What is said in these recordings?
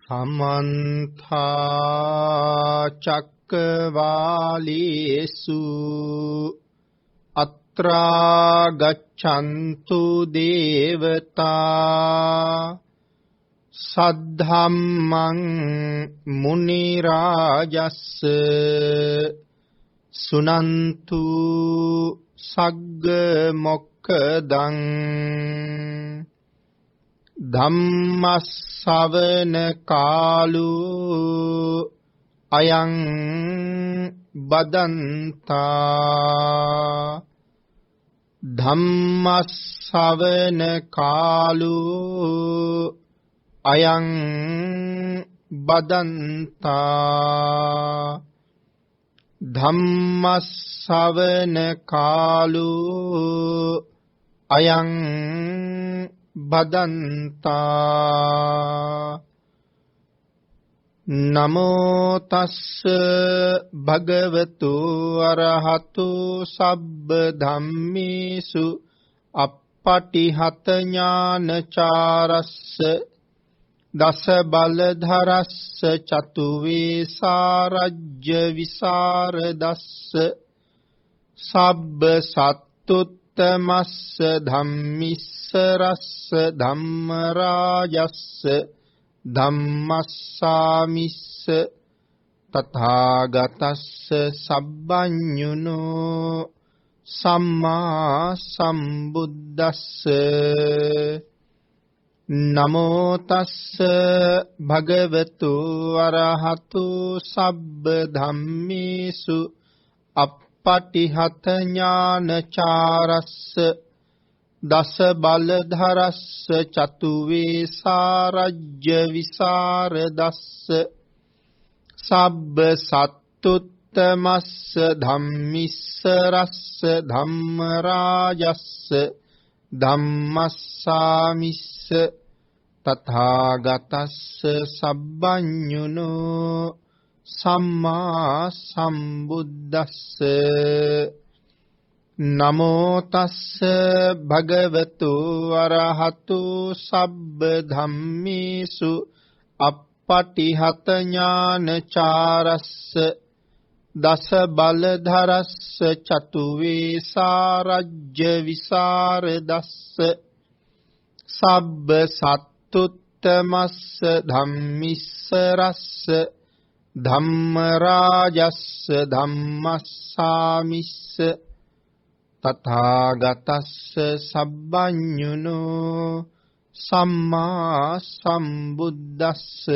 समन्था चक्रवालेषु अत्रा गच्छन्तु देवता सद्धम्मं मुनिराजस्स सुनन्तु सग्ग मोक्खदं ධම්මස්සවන කාලෝ අයං බදන්තා ධම්මස්සවන කාලෝ අයං බදන්තා ධම්මස්සවන කාලෝ අයං බදන්තා නමෝ තස්ස භගවතු අරහතු සබ්බ ධම්මේසු අප්පටිහත ඥානචාරස්ස දස බලධරස්ස චතු වේසාරජ්‍ය විසරදස්ස සබ්බ සත්තුත්තමස්ස ධම්මිස්ස රස්ස ධම්මරාජස්ස ධම්මස්සාමිස්ස තථාගතස්ස සබ්බඤුනෝ සම්මා සම්බුද්දස්ස නමෝ තස්ස භගවතු අරහතු සබ්බ ධම්මේසු අප්පටිහත ඥානචාරස්ස දස බලධරස්ස චතු වේසාරජ්‍ය විසරදස්ස සබ්බ සත්තුත්තමස්ස ධම්මිස්ස රස්ස ධම්මරාජස්ස ධම්මස්සාමිස්ස තථාගතස්ස සබ්බඤුනෝ සම්මා සම්බුද්දස්ස නමෝ තස්ස භගවතු අරහතු සබ්බ ධම්මේසු අප්පටිහත ඥානචාරස්ස දස බලධරස්ස චතු වේසාරජ්‍ය විසරදස්ස සබ්බ සත්තුත්තමස්ස ධම්මිස්ස රස්ස ධම්මරාජස්ස ධම්මස්සාමිස්ස තථාගතස්ස සබ්බඤුනෝ සම්මා සම්බුද්දස්ස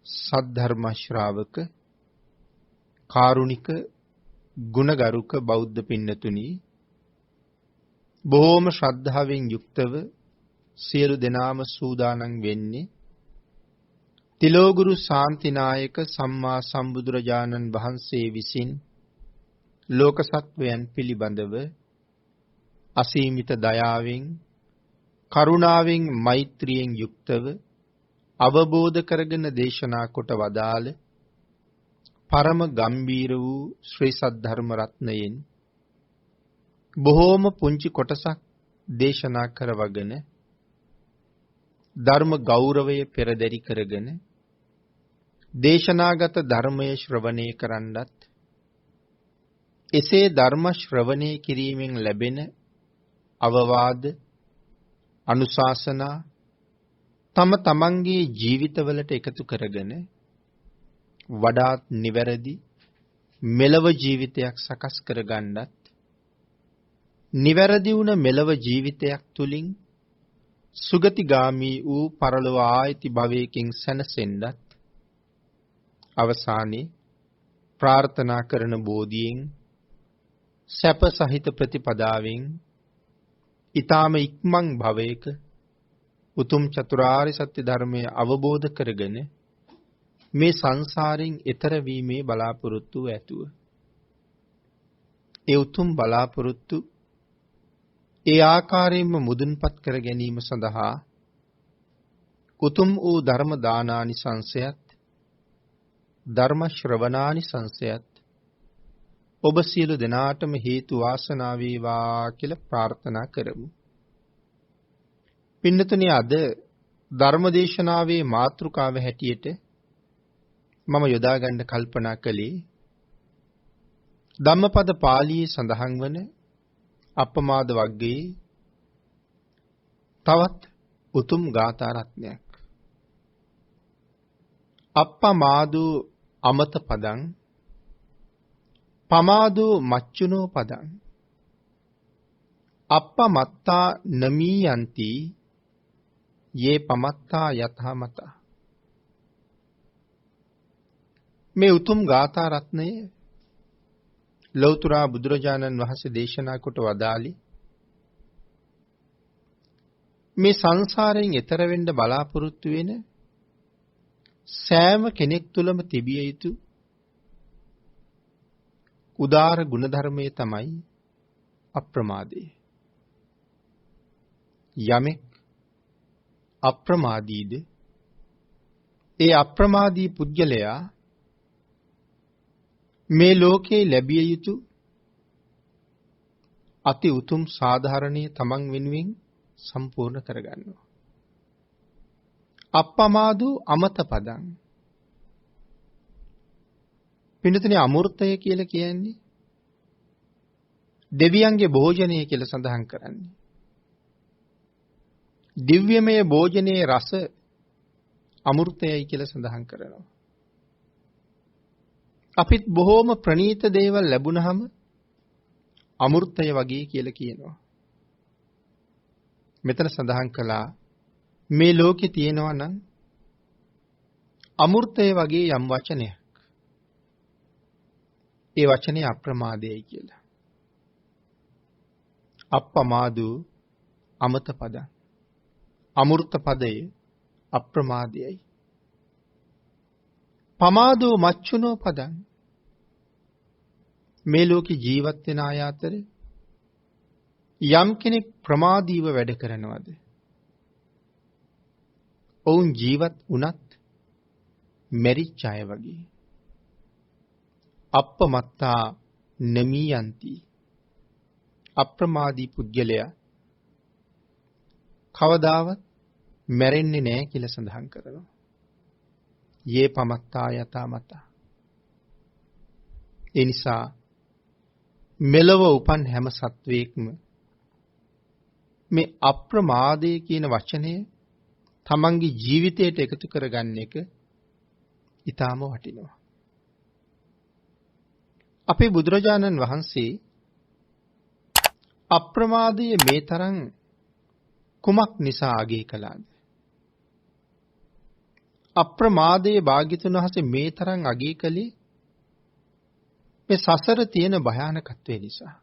සද්ධර්ම ශ්‍රාවක කාරුණික ගුණගරුක බෞද්ධ පින්නතුනි බොහෝම ශ්‍රද්ධාවෙන් යුක්තව සියලු දෙනාම සූදානම් වෙන්නේ තිලෝගුරු ශාන්තිනායක සම්මා සම්බුදුරජාණන් වහන්සේ විසින් ලෝක සත්වයන් පිළිබඳව අසීමිත දයාවෙන් කරුණාවෙන් මෛත්‍රියෙන් යුක්තව අවබෝධ කරගෙන දේශනා කොට වදාළ පරම ගම්බීර වූ ශ්‍රී සද්ධර්ම රත්නයෙන් බොහෝම පුංචි කොටසක් දේශනා කරවගෙන ධර්ම ගෞරවය පෙරදරි කරගෙන දේශනාගත ධර්මයේ ශ්‍රවණය කරන්නත් එසේ ධර්ම ශ්‍රවණය කිරීමෙන් ලැබෙන අවවාද අනුශාසනා තම තමන්ගේ ජීවිතවලට එකතු කරගෙන වඩාත් නිවැරදි මෙලව ජීවිතයක් සකස් කරගන්නත් නිවැරදි වුණ මෙලව ජීවිතයක් තුලින් සුගතිගාමී වූ පරලොව ආයති භවයකින් සැනසෙන්නත් අවසානයේ ප්‍රාර්ථනා කරන බෝධියෙන් සැප සහිත ප්‍රතිපදාවෙන් ඊ타ම ඉක්මන් භවයක උතුම් චතුරාර්ය සත්‍ය ධර්මය අවබෝධ කරගෙන මේ සංසාරයෙන් එතර වීමේ බලාපොරොත්තු ඇතුව ඒ උතුම් බලාපොරොත්තු ඒ ආකාරයෙන්ම මුදුන්පත් කර ගැනීම සඳහා උතුම් වූ ධර්ම දානානි සංසයත් ධර්ම ශ්‍රවණානි සංසයත් ඔබ සියලු දෙනාටම හේතු වාසනා වේවා කියලා ප්‍රාර්ථනා කරමු. පින්නතුනි, අද ධර්මදේශනාවේ මාතෘකාව හැටියට මම යොදා ගන්න කල්පනා කළේ ධම්මපද පාළියේ සඳහන් වන අප්පමාද වග්ගයේ තවත් උතුම් ගාථා රත්නයක්. අප්පමාදෝ අමත පදං පමාදෝ මච්චුනෝ පදං අප්පමත්තා නමීයන්ති යේ පමත්තා යථාමතා. මේ උතුම් ගාථා රත්නය ලෞතර බුදුරජාණන් වහන්සේ දේශනා කොට වදාළි මේ සංසාරයෙන් එතර වෙන්න බලාපොරොත්තු වෙන සෑම කෙනෙක් තුළම තිබිය යුතු උදාර ගුණධර්මය තමයි අප්‍රමාදය. යමෙක් අප්‍රමාදීද ඒ අප්‍රමාදී පුද්ගලයා මේ ලෝකේ ලැබිය යුතු අති උතුම් සාධාරණයේ තමන් වෙනුවෙන් සම්පූර්ණ කරගන්නවා. අප්පමාදෝ අමත පදං. පින්නතුනි, අමෘතය කියලා කියන්නේ දෙවියන්ගේ භෝජනය කියලා සඳහන් කරන්නේ. දිව්‍යමය භෝජනයේ රස අමෘතයයි කියලා සඳහන් කරනවා. අපිත් බොහෝම ප්‍රණීත දේවල් ලැබුණහම අමෘතය වගේ කියලා කියනවා. මෙතන සඳහන් කළා මේ ලෝකේ තියෙනවා නම් අමෘතය වගේ යම් වචනයක්. ඒ වචනේ අප්‍රමාදයයි කියලා. අප්පමාදෝ අමත පදං. අමෘත පදය අප්‍රමාදයයි. පමාදෝ මච්චුනෝ පදං. මේ ලෝකේ ජීවත් වෙන අය අතර යම් කෙනෙක් ප්‍රමාදීව වැඩ කරනවද ඔවුන් ජීවත් වුණත් මැරිච්ච අය වගේ. අප්පමත්තා නමීයන්ති. අප්‍රමාදී පුද්ගලයා කවදාවත් මැරෙන්නේ නැහැ කියලා සඳහන් කරනවා. යේ පමත්තා යථාමතා. ඒ නිසා මෙලව උපන් හැම සත්වයක්ම මේ අප්‍රමාදය කියන වචනය තමන්ගේ ජීවිතයට එකතු කරගන්න එක ඊටාම වටිනවා. අපේ බුදුරජාණන් වහන්සේ අප්‍රමාදය මේ තරම් කුමක් නිසා අගය කළාද? අප්‍රමාදයේ භාග්‍යතුන් වහන්සේ මේ තරම් අගය කළේ මේ සසර තියෙන භයානකත්වය නිසා.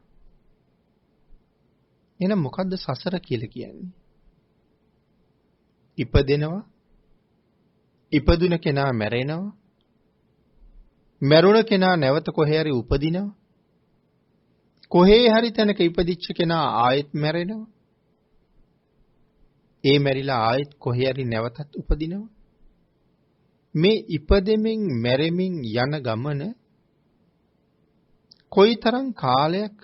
එහෙනම් මොකද්ද සසර කියලා කියන්නේ? ඉපදෙනවා, ඉපදුන කෙනා මැරෙනවා, මැරුණ කෙනා නැවත කොහේ හරි උපදිනවා, කොහේ හරි තැනක ඉපදිච්ච කෙනා ආයෙත් මැරෙනවා, ඒ මැරිලා ආයෙත් කොහේ හරි නැවතත් උපදිනවා. මේ ඉපදෙමින් මැරෙමින් යන ගමන කොයිතරම් කාලයක්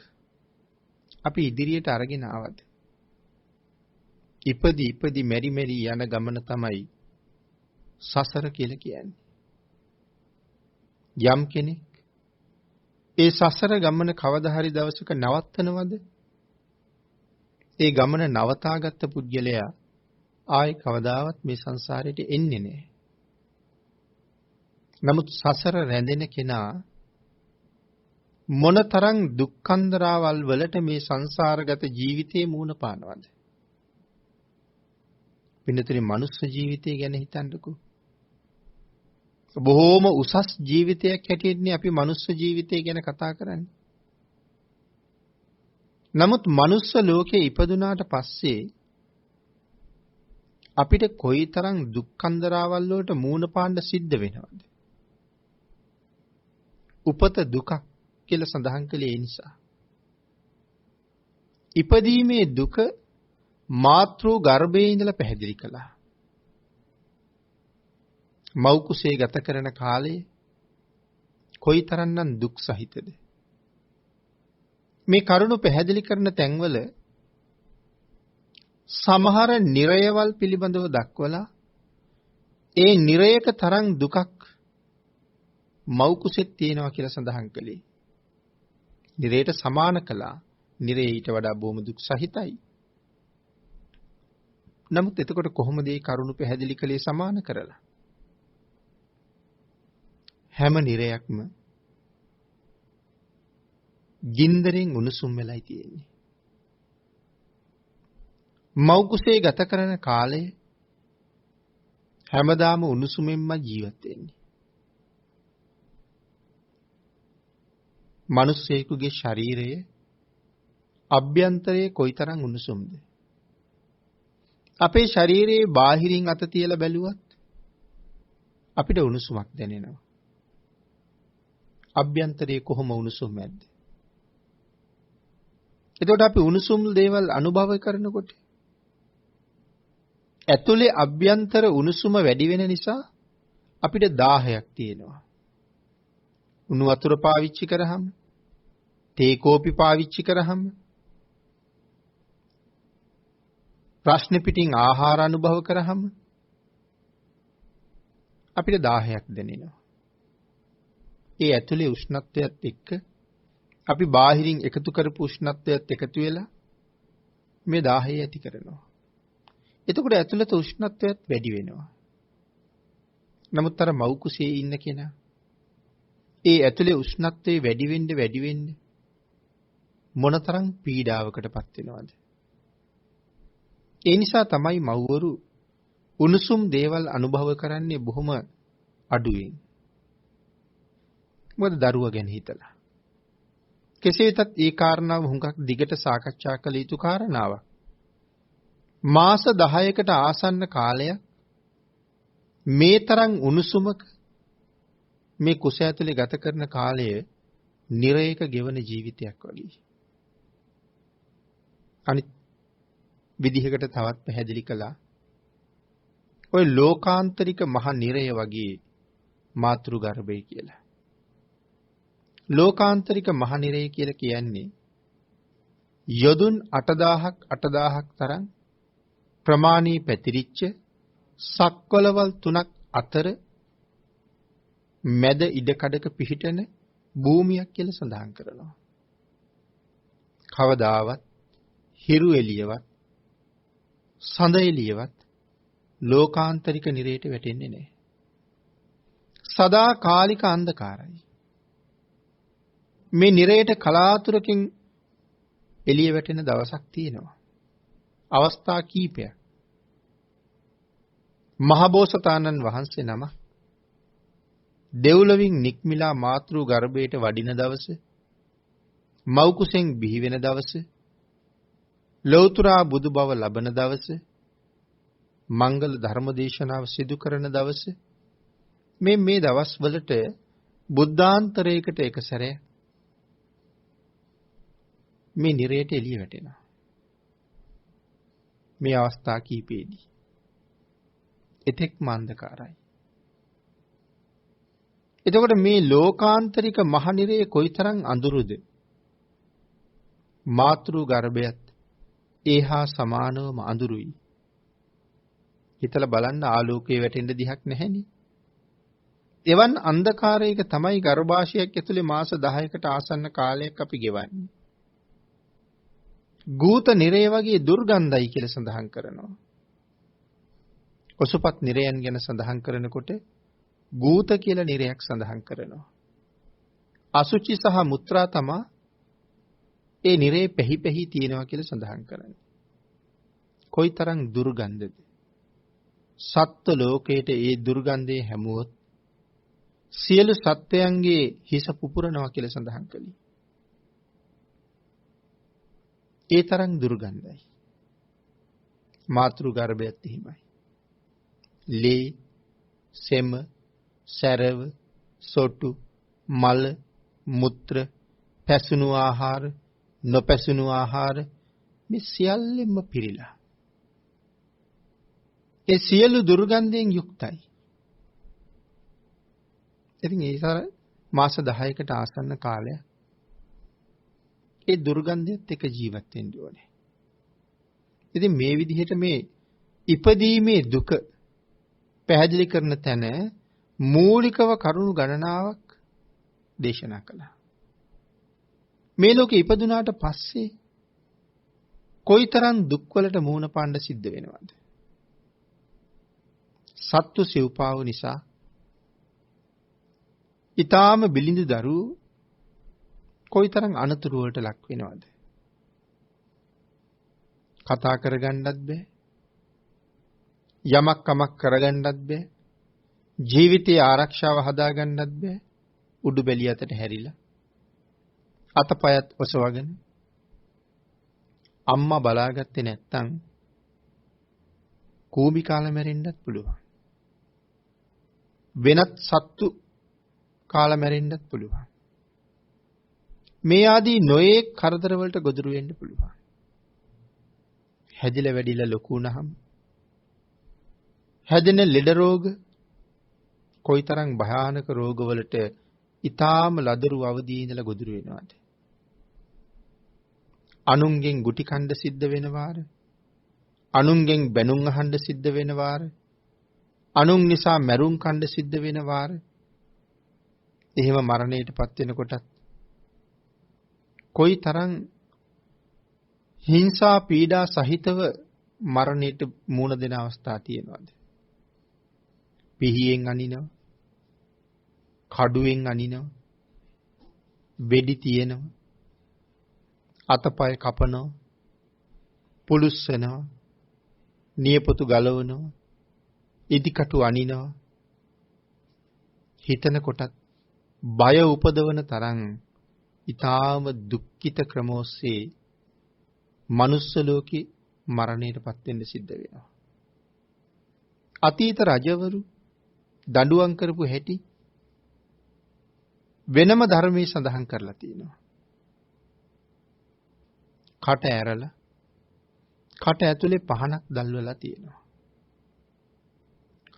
අපි ඉදිරියට අරගෙන ආවද? ඉපදි මෙරි යන ගමන තමයි සසර කියලා කියන්නේ. යම් කෙනෙක් ඒ සසර ගමන කවදා හරි දවසක නවත්තනවද? ඒ ගමන නවතාගත්ත පුද්ගලයා ආයි කවදාවත් මේ සංසාරයට එන්නේ නැහැ. නමුත් සසර රැඳෙන කෙනා මොනතරම් දුක්ඛන්දරාවල් වලට මේ සංසාරගත ජීවිතේ මූණ පානවද? පින්නතුනි, මනුස්ස ජීවිතය ගැන හිතන්නකෝ. බොහෝම උසස් ජීවිතයක් හැටියටනේ අපි මනුස්ස ජීවිතය ගැන කතා කරන්නේ. නමුත් මනුස්ස ලෝකේ ඉපදුනාට පස්සේ අපිට කොයිතරම් දුක්ඛන්දරාවල් වලට මූණ පාන්න සිද්ධ වෙනවද? උපත දුකක් කියලා සඳහන් කළේ ඒ නිසා. ඉපදීමේ දුක මාතෘ ගර්භයේ ඉඳලා පැහැදිලි කළා. මව් කුසේ ගත කරන කාලය කොයිතරම්නම් දුක් සහිතද? මේ කරුණ පැහැදිලි කරන තැන්වල සමහර නිරයවල් පිළිබඳව දක්වලා ඒ නිරයක තරම් දුකක් මව් කුසෙත් තියෙනවා කියලා සඳහන් කළේ. නිරයට සමාන කළා. නිරය ඊට වඩා බොහොම දුක් සහිතයි. නමුත් එතකොට කොහොමද මේ කරුණ පැහැදිලි කළේ සමාන කරලා? හැම නිරයක්ම ගින්දරෙන් උණුසුම් වෙලයි තියෙන්නේ. මව් කුසේ ගත කරන කාලය හැමදාම උණුසුමෙන්ම ජීවත් වෙන්නේ. මිනිස්සෙකුගේ ශරීරයේ අභ්‍යන්තරයේ කොයිතරම් උණුසුම්ද? අපේ ශරීරයේ බාහිරින් අත තියලා බැලුවත් අපිට උණුසුමක් දැනෙනවා. අභ්‍යන්තරයේ කොහොම උණුසුම් නැද්ද? එතකොට අපි උණුසුම් දේවල් අනුභව කරනකොට ඇතුලේ අභ්‍යන්තර උණුසුම වැඩි වෙන නිසා අපිට දාහයක් තියෙනවා. උණු වතුර පාවිච්චි කරාම, තේ කෝපි පාවිච්චි කරාම, ප්‍රශ්න පිටින් ආහාර අනුභව කරාම අපිට දාහයක් දැනෙනවා. ඒ ඇතුලේ උෂ්ණත්වයත් එක්ක අපි බාහිරින් එකතු කරපු උෂ්ණත්වයත් එකතු වෙලා මේ දාහය ඇති කරනවා. එතකොට ඇතුළත උෂ්ණත්වයත් වැඩි වෙනවා. නමුත් අර මව් කුසේ ඉන්න කෙනා ඒ ඇතුලේ උෂ්ණත්වය වැඩි වෙන්න මොනතරම් පීඩාවකටපත් වෙනවද? ඒ නිසා තමයි මව්වරු උණුසුම් දේවල් අනුභව කරන්නේ බොහොම අඩුවෙන්. මොකද දරුවා ගැන හිතලා. කෙසේ වෙතත් ඒ කාරණාව හුඟක් දිගට සාකච්ඡා කළ යුතු කාරණාවක්. මාස 10කට ආසන්න කාලයක් මේ තරම් උණුසුමක මේ කුස ඇතුලේ ගත කරන කාලය නිරයක ගෙවන ජීවිතයක් වගේ. අනිත් විදිහකට තවත් පැහැදිලි කළා. ඔය ලෝකාන්තරික මහ නිරය වගේ මාතෘ ගර්භය කියලා. ලෝකාන්තරික මහ නිරය කියලා කියන්නේ යොදුන් 8000ක් තරම් ප්‍රමාණී පැතිරිච්ච සක්වලවල් 3ක් අතර මැද ඉඩකඩක පිහිටන භූමියක් කියලා සඳහන් කරනවා. කවදාවත් හිරු එළියවත් සඳ එළියවත් ලෝකාන්තරික නිරයට වැටෙන්නේ නැහැ. සදාකාලික අන්ධකාරයි. මේ නිරයට කලාතුරකින් එළිය වැටෙන දවසක් තියෙනවා. අවස්ථා කීපයක්. මහබෝසතාණන් වහන්සේ නම දෙව්ලොවින් නික්මිලා මාතෘ ගර්භයට වඩින දවස, මව් කුසෙන් බිහි වෙන දවස, ලෞතර බුදු බව ලබන දවස, මංගල ධර්ම දේශනාව සිදු කරන දවස, මේ දවස් වලට බුද්ධාන්තරයකට එක සැරයක් මේ නිරයට එළිය වැටෙනවා. මේ අවස්ථා කීපෙදී එතෙක් අන්ධකාරයි. එතකොට මේ ලෝකාන්තරික මහ නිරය කොයිතරම් අඳුරුද? මාතෘ ගර්භයත් ඒහා සමානවම අඳුරුයි. හිතලා බලන්න ආලෝකයේ වැටෙන්න දිහක් නැහෙනේ. එවන් අන්ධකාරයක තමයි ගර්භාෂයක් ඇතුලේ මාස 10කට ආසන්න කාලයක් අපි ගෙවන්නේ. ගූත නිරය වගේ දුර්ගන්ධයි කියලා සඳහන් කරනවා. ඔසුපත් නිරයන් ගැන සඳහන් කරනකොට ගූත කියලා නිරයක් සඳහන් කරනවා. අසුචි සහ මුත්‍රා තමා ඒ නිරේ පැහි තියෙනවා කියලා සඳහන් කරන්නේ. කොයිතරම් දුර්ගන්ධද? සත්ත්ව ලෝකයට ඒ දුර්ගන්ධය හැමුවොත් සියලු සත්වයන්ගේ හිස පුපුරනවා කියලා සඳහන් කළේ. ඒ තරම් දුර්ගන්ධයි. මාතෘ ගර්භයත් එහෙමයි. ලේ, සෙම, සැරව, සොටු, මල, මුත්‍ර, පැසුණු ආහාර, නොපැසුණු ආහාර මේ සියල්ලෙම පිරීලා. ඒ සියලු දුර්ගන්ධයෙන් යුක්තයි. ඉතින් ඒතර මාස 10කට ආසන්න කාලයක් ඒ දුර්ගන්ධයත් එක්ක ජීවත් වෙන්න ඕනේ. ඉතින් මේ විදිහට මේ ඉපදීමේ දුක පැහැදිලි කරන තැන මූලිකව කරුණු ගණනාවක් දේශනා කළා. මේ ලෝකේ ඉපදුනාට පස්සේ කොයිතරම් දුක්වලට මුහුණ පාන්න සිද්ධ වෙනවද? සත්තු සිව්පාව නිසා ඊටාම බිලිඳු දරුවෝ කොයිතරම් අනතුරු වලට ලක් වෙනවද? කතා කරගන්නත් බෑ. යමක් කමක් කරගන්නත් බෑ. ජීවිතයේ ආරක්ෂාව හදාගන්නත් බෑ. උඩු බැලිය අතට හැරිලා අතපයත් ඔසවගෙන අම්මා බලාගත්තේ නැත්තම් කූඹි කාලා මැරෙන්නත් පුළුවන්. වෙනත් සත්තු කාලා මැරෙන්නත් පුළුවන්. මේ ආදී නොයෙක් කරදර වලට ගොදුරු වෙන්න පුළුවන්. හැදිලා වැඩිලා ලොකු වුණාම හැදෙන ලෙඩ රෝග කොයිතරම් භයානක රෝගවලට ඊටාම ලදරු අවදී ඉඳලා ගොදුරු වෙනවද? අනුන්ගෙන් ගුටි කණ්ඩ සිද්ධ වෙනවාර, අනුන්ගෙන් බැනුම් අහන්න සිද්ධ වෙනවාර, අනුන් නිසා මැරුම් කණ්ඩ සිද්ධ වෙනවාර. එහෙම මරණයටපත් වෙනකොටත් කොයිතරම් හිංසා පීඩා සහිතව මරණයට මුහුණ දෙන අවස්ථා තියෙනවද? පිහියෙන් අනිනවා, කඩුවෙන් අනිනවා, වෙඩි තියෙනවා, අතපය කපනවා, පුලුස්සනවා, නියපොතු ගලවනවා, ඉදිකටු අනිනවා. හිතන කොටත් බය උපදවන තරම් ඊටාම දුක්ඛිත ක්‍රමෝස්සේ මනුස්ස ලෝකේ මරණයටපත් වෙන්න සිද්ධ වෙනවා. අතීත රජවරු දඬුවම් කරපු හැටි වෙනම ධර්මයේ සඳහන් කරලා තියෙනවා. කට ඇරලා කට ඇතුලේ පහනක් දැල්වලා තියෙනවා.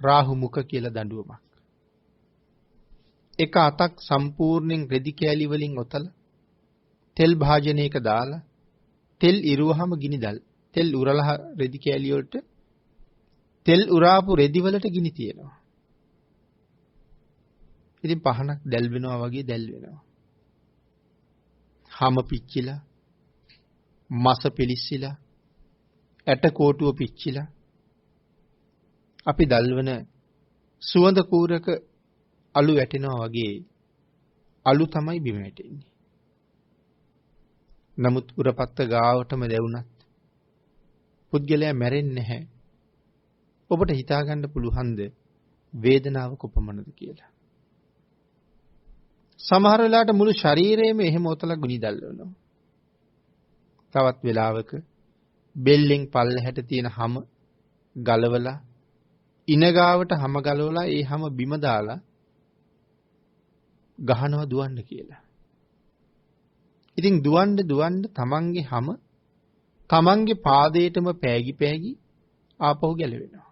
රාහු මුඛ කියලා දඬුවමක්. එක අතක් සම්පූර්ණයෙන් රෙදි කෑලි වලින් ඔතලා තෙල් භාජනයක දාලා තෙල් ඉරුවහම ගිනිදල්. තෙල් උරලා රෙදි කෑලි වලට තෙල් උරාපු රෙදි වලට ගිනි තියෙනවා. ඉතින් පහනක් දැල් වෙනවා වගේ දැල් වෙනවා. හැම පිච්චිලා, මස පිලිස්සිලා, ඇට කෝටුව පිච්චිලා අපි දල්වන සුවඳ කූරක අලු වැටෙනවා වගේ අලු තමයි බිම වැටෙන්නේ. නමුත් උරපත්ත ගාවටම දැවුනත් පුද්ගලයා මැරෙන්නේ නැහැ. ඔබට හිතා ගන්න පුළුවන්ද වේදනාව කොපමණද කියලා? සමහර වෙලාවට මුළු ශරීරයම එහෙම ඔතලා ගුනි දැල්වනවා. තවත් වෙලාවක බෙල්ලෙන් පල්ලෙහාට තියෙන හැම ගලවලා ඉනගාවට හැම ගලවලා ඒ හැම බිම දාලා ගහනවා දුවන්න කියලා. ඉතින් දුවන්න තමන්ගේ හැම තමන්ගේ පාදයටම පෑගි ආපහු ගැලවෙනවා.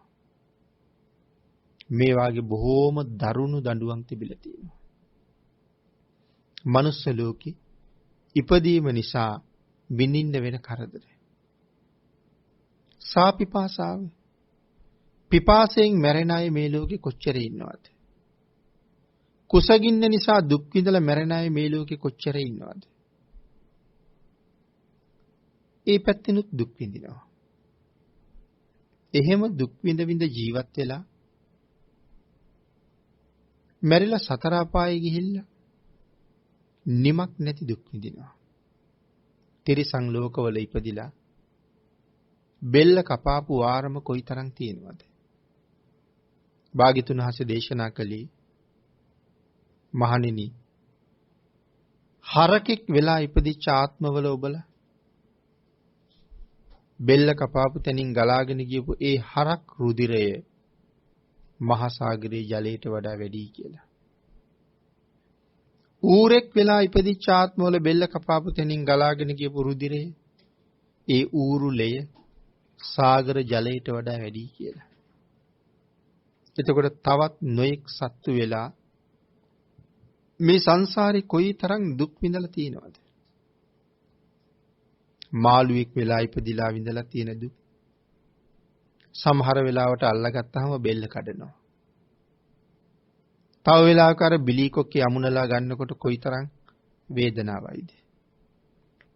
මේ වාගේ බොහෝම දරුණු දඬුවම් තිබිලා තියෙනවා. මනුස්ස ලෝකේ ඉපදීම නිසා විඳින්න වෙන කරදර. සාපිපාසාව. පිපාසයෙන් මැරෙන අය මේ ලෝකේ කොච්චර ඉන්නවද? කුසගින්න නිසා දුක් විඳලා මැරෙන අය මේ ලෝකේ කොච්චර ඉන්නවද? ඒ පැත්තෙනුත් දුක් විඳිනවා. එහෙම දුක් විඳ ජීවත් වෙලා මැරිලා සතර අපායේ ගිහිල්ලා නිමක් නැති දුක් විඳිනවා. තිරිසන් ලෝකවල ඉපදිලා බෙල්ල කපාපු වාරම කොයිතරම් තියෙනවද? භාග්‍යතුන් වහන්සේ දේශනා කළේ මහණෙනි, හරකෙක් වෙලා ඉපදිච්ච ආත්මවල ඔබලා බෙල්ල කපාපු තැනින් ගලාගෙන ගියපු ඒ හරක් රුධිරය මහා සාගරයේ ජලයට වඩා වැඩි කියලා. ඌරෙක් වෙලා ඉපදිච්ච ආත්මවල බෙල්ල කපාපු තැනින් ගලාගෙන ගියපු රුධිරය ඒ ඌරු ලෙය සාගර ජලයට වඩා වැඩි කියලා. එතකොට තවත් නොඑක් සත්තු වෙලා මේ සංසාරේ කොයි තරම් දුක් විඳලා තියෙනවද? මාළුවෙක් වෙලා ඉපදිලා විඳලා තියෙන දුක්. සමහර වෙලාවට අල්ලගත්තාම බෙල්ල කඩනවා. තව වෙලාවක අර බිලී කොක්කේ අමුණලා ගන්නකොට කොයිතරම් වේදනාවයිද?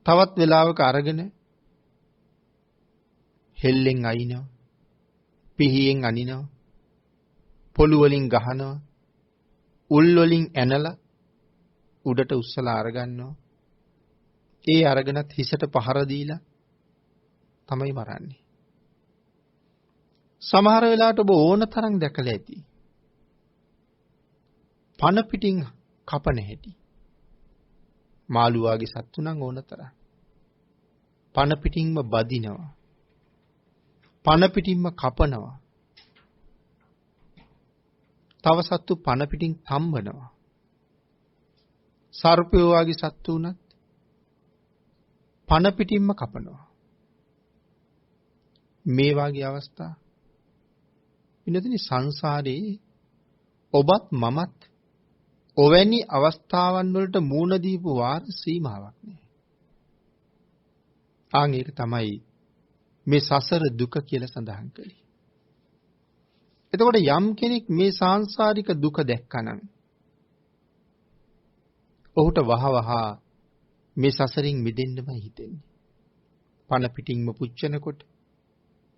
තවත් වෙලාවක අරගෙන හෙල්ලෙන් අයින්නවා, පිහියෙන් අනිනවා, පොළු වලින් ගහනවා, උල් වලින් ඇනලා උඩට උස්සලා අරගන්නවා. ඒ අරගෙනත් හිසට පහර දීලා තමයි මරන්නේ. සමහර වෙලාවට ඔබ ඕන තරම් දැකලා ඇති. පන පිටින් කපන හැටි. මාළුවාගේ සත්තු නම් ඕන තරම්. පන පිටින්ම බදිනවා. පන පිටින්ම කපනවා. තව සත්තු පන පිටින් තම්බනවා. සර්පයෝ වගේ සත්තු උනත් පන පිටින්ම කපනවා. මේ වගේ අවස්ථා ඉන්නතනි සංසාරේ ඔබත් මමත් ඔවැනි අවස්ථාවන් වලට මූණ දීපු වාර සීමාවක් නෑ. ආන් ඒක තමයි මේ සසර දුක කියලා සඳහන් කළේ. එතකොට යම් කෙනෙක් මේ සාංශාරික දුක දැක්කනම් ඔහුට වහවහ මේ සසරින් මිදෙන්නමයි හිතෙන්නේ. පන පිටින්ම පුච්චනකොට,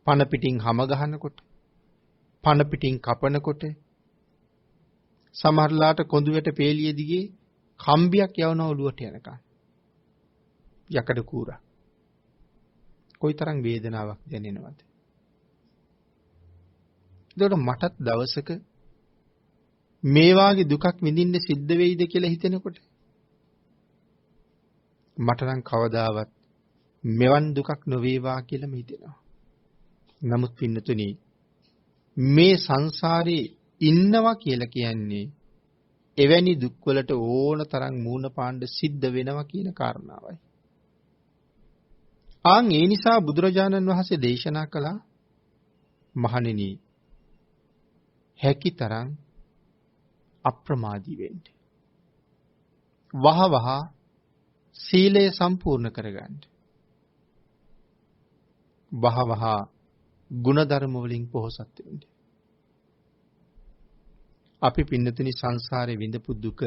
පන පිටින් හැම ගහනකොට, පන පිටින් කපනකොට, සමහරලාට කොඳුයට පේලිය දිගේ කම්බියක් යවන ඔළුවට යනකම්. යකඩ කූරා. කොයිතරම් වේදනාවක් දැනෙනවද? ඒකට මටත් දවසක මේ වාගේ දුකක් විඳින්න සිද්ධ වෙයිද කියලා හිතෙනකොට මට නම් කවදාවත් මෙවන් දුකක් නොවේවා කියලාම හිතෙනවා. නමුත් පින්නතුනි මේ සංසාරේ ඉන්නවා කියලා කියන්නේ එවැනි දුක්වලට ඕන තරම් මූණ පාණ්ඩ සිද්ධ වෙනවා කියන කාරණාවයි. ආන් ඒ නිසා බුදුරජාණන් වහන්සේ දේශනා කළා මහණෙනි හැකිතරම් අප්‍රමාදී වෙන්න. වහවහ සීලය සම්පූර්ණ කරගන්න. වහවහ ගුණධර්ම වලින් පොහොසත් වෙන්න. අපි පින්නතුනි සංසාරේ විඳපු දුක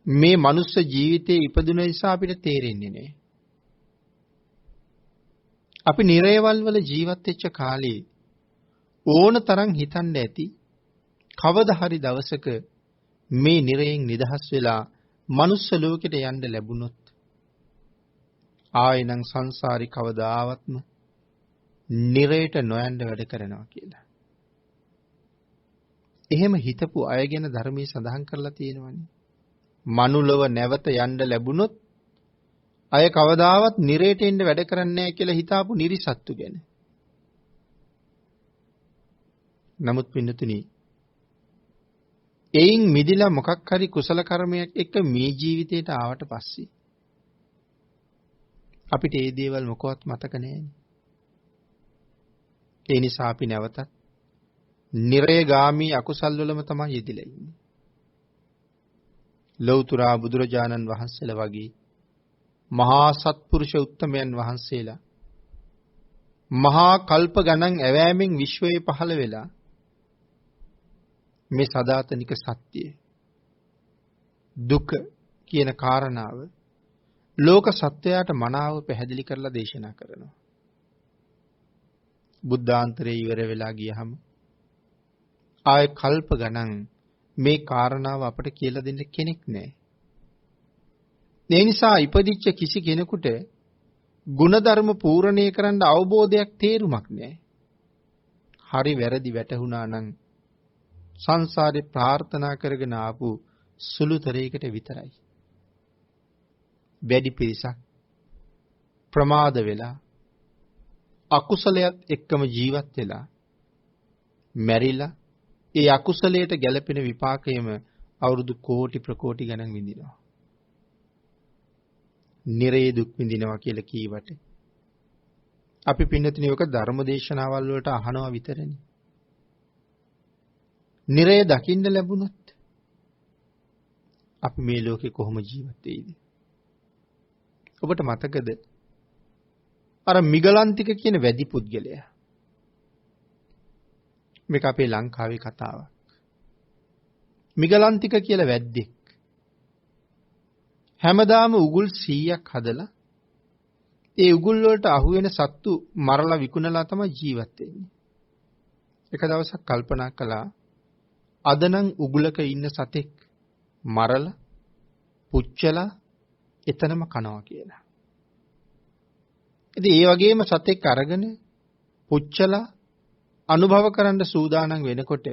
මේ මනුස්ස ජීවිතේ ඉපදුන නිසා අපිට තේරෙන්නේ නැහැ. අපි නිරේවල් වල ජීවත් වෙච්ච කාලේ ඕන තරම් හිතන්න ඇති කවදා හරි දවසක මේ නිරයෙන් නිදහස් වෙලා මනුස්ස ලෝකෙට යන්න ලැබුණොත් ආයෙනම් සංසාරي කවදාවත්ම නිරයට නොයන්න වැඩ කරනවා කියලා. එහෙම හිතපු අය ගැන ධර්මයේ සඳහන් කරලා තියෙනවනේ. මනුලව නැවත යන්න ලැබුණොත් අය කවදාවත් නිරයට එන්න වැඩ කරන්නේ නැහැ කියලා හිතාපු නිරිසත්තු ගැන. නමුත් පින්නතුනි එයින් මිදිලා මොකක් හරි කුසල කර්මයක් එක්ක මේ ජීවිතේට ආවට පස්සේ අපිට මේ දේවල් මොකවත් මතක නැහැනේ. ඒ නිසා අපි නැවතත් නිරයගාමී අකුසල් වලම තමයි යෙදිලා ඉන්නේ. ලෞතර බුදුරජාණන් වහන්සේලා වගේ මහා සත්පුරුෂ උත්තමයන් වහන්සේලා මහා කල්ප ගණන් ඇවෑමෙන් විශ්වයේ පහළ වෙලා මේ සදාතනික සත්‍යය දුක කියන කාරණාව ලෝක සත්වයාට මනාව පැහැදිලි කරලා දේශනා කරනවා. බුද්ධාන්තරේ ඉවර වෙලා ගියහම ආය කල්ප ගණන් මේ කාරණාව අපට කියලා දෙන්න කෙනෙක් නැහැ. ඒ නිසා ඉපදිච්ච කිසි කෙනෙකුට ගුණධර්ම පූර්ණේ කරන්න අවබෝධයක් තේරුමක් නැහැ. හරි වැරදි වැටහුණා නම් සංසාරේ ප්‍රාර්ථනා කරගෙන ආපු සුළුතරයකට විතරයි. වැඩි පිරිසක් ප්‍රමාද වෙලා අකුසලයට එක්කම ජීවත් වෙලා මැරිලා ඒ අකුසලයට ගැළපෙන විපාකයම අවුරුදු කෝටි ප්‍රකෝටි ගණන් විඳිනවා. නිරේ දුක් විඳිනවා කියලා කීවට අපි පින්නතුනි ඔක ධර්මදේශනාවල් වලට අහනවා විතරනේ. නිරේ දකින්න ලැබුණොත් අපි මේ ලෝකේ කොහොම ජීවත් වෙයිද? ඔබට මතකද? අර මිගලන්තික කියන වැදි පුද්ගලයා. මේක අපේ ලංකාවේ කතාවක්. මිගලන්තික කියලා වැද්දෙක්. හැමදාම උගුල් 100ක් හදලා ඒ උගුල් වලට අහු වෙන සත්තු මරලා විකුණලා තමයි ජීවත් වෙන්නේ. එක දවසක් කල්පනා කළා අද නම් උගුලක ඉන්න සතෙක් මරලා පුච්චලා එතනම කනවා කියලා. ඉතින් ඒ වගේම සතෙක් අරගෙන පුච්චලා අනුභව කරන්න සූදානම් වෙනකොට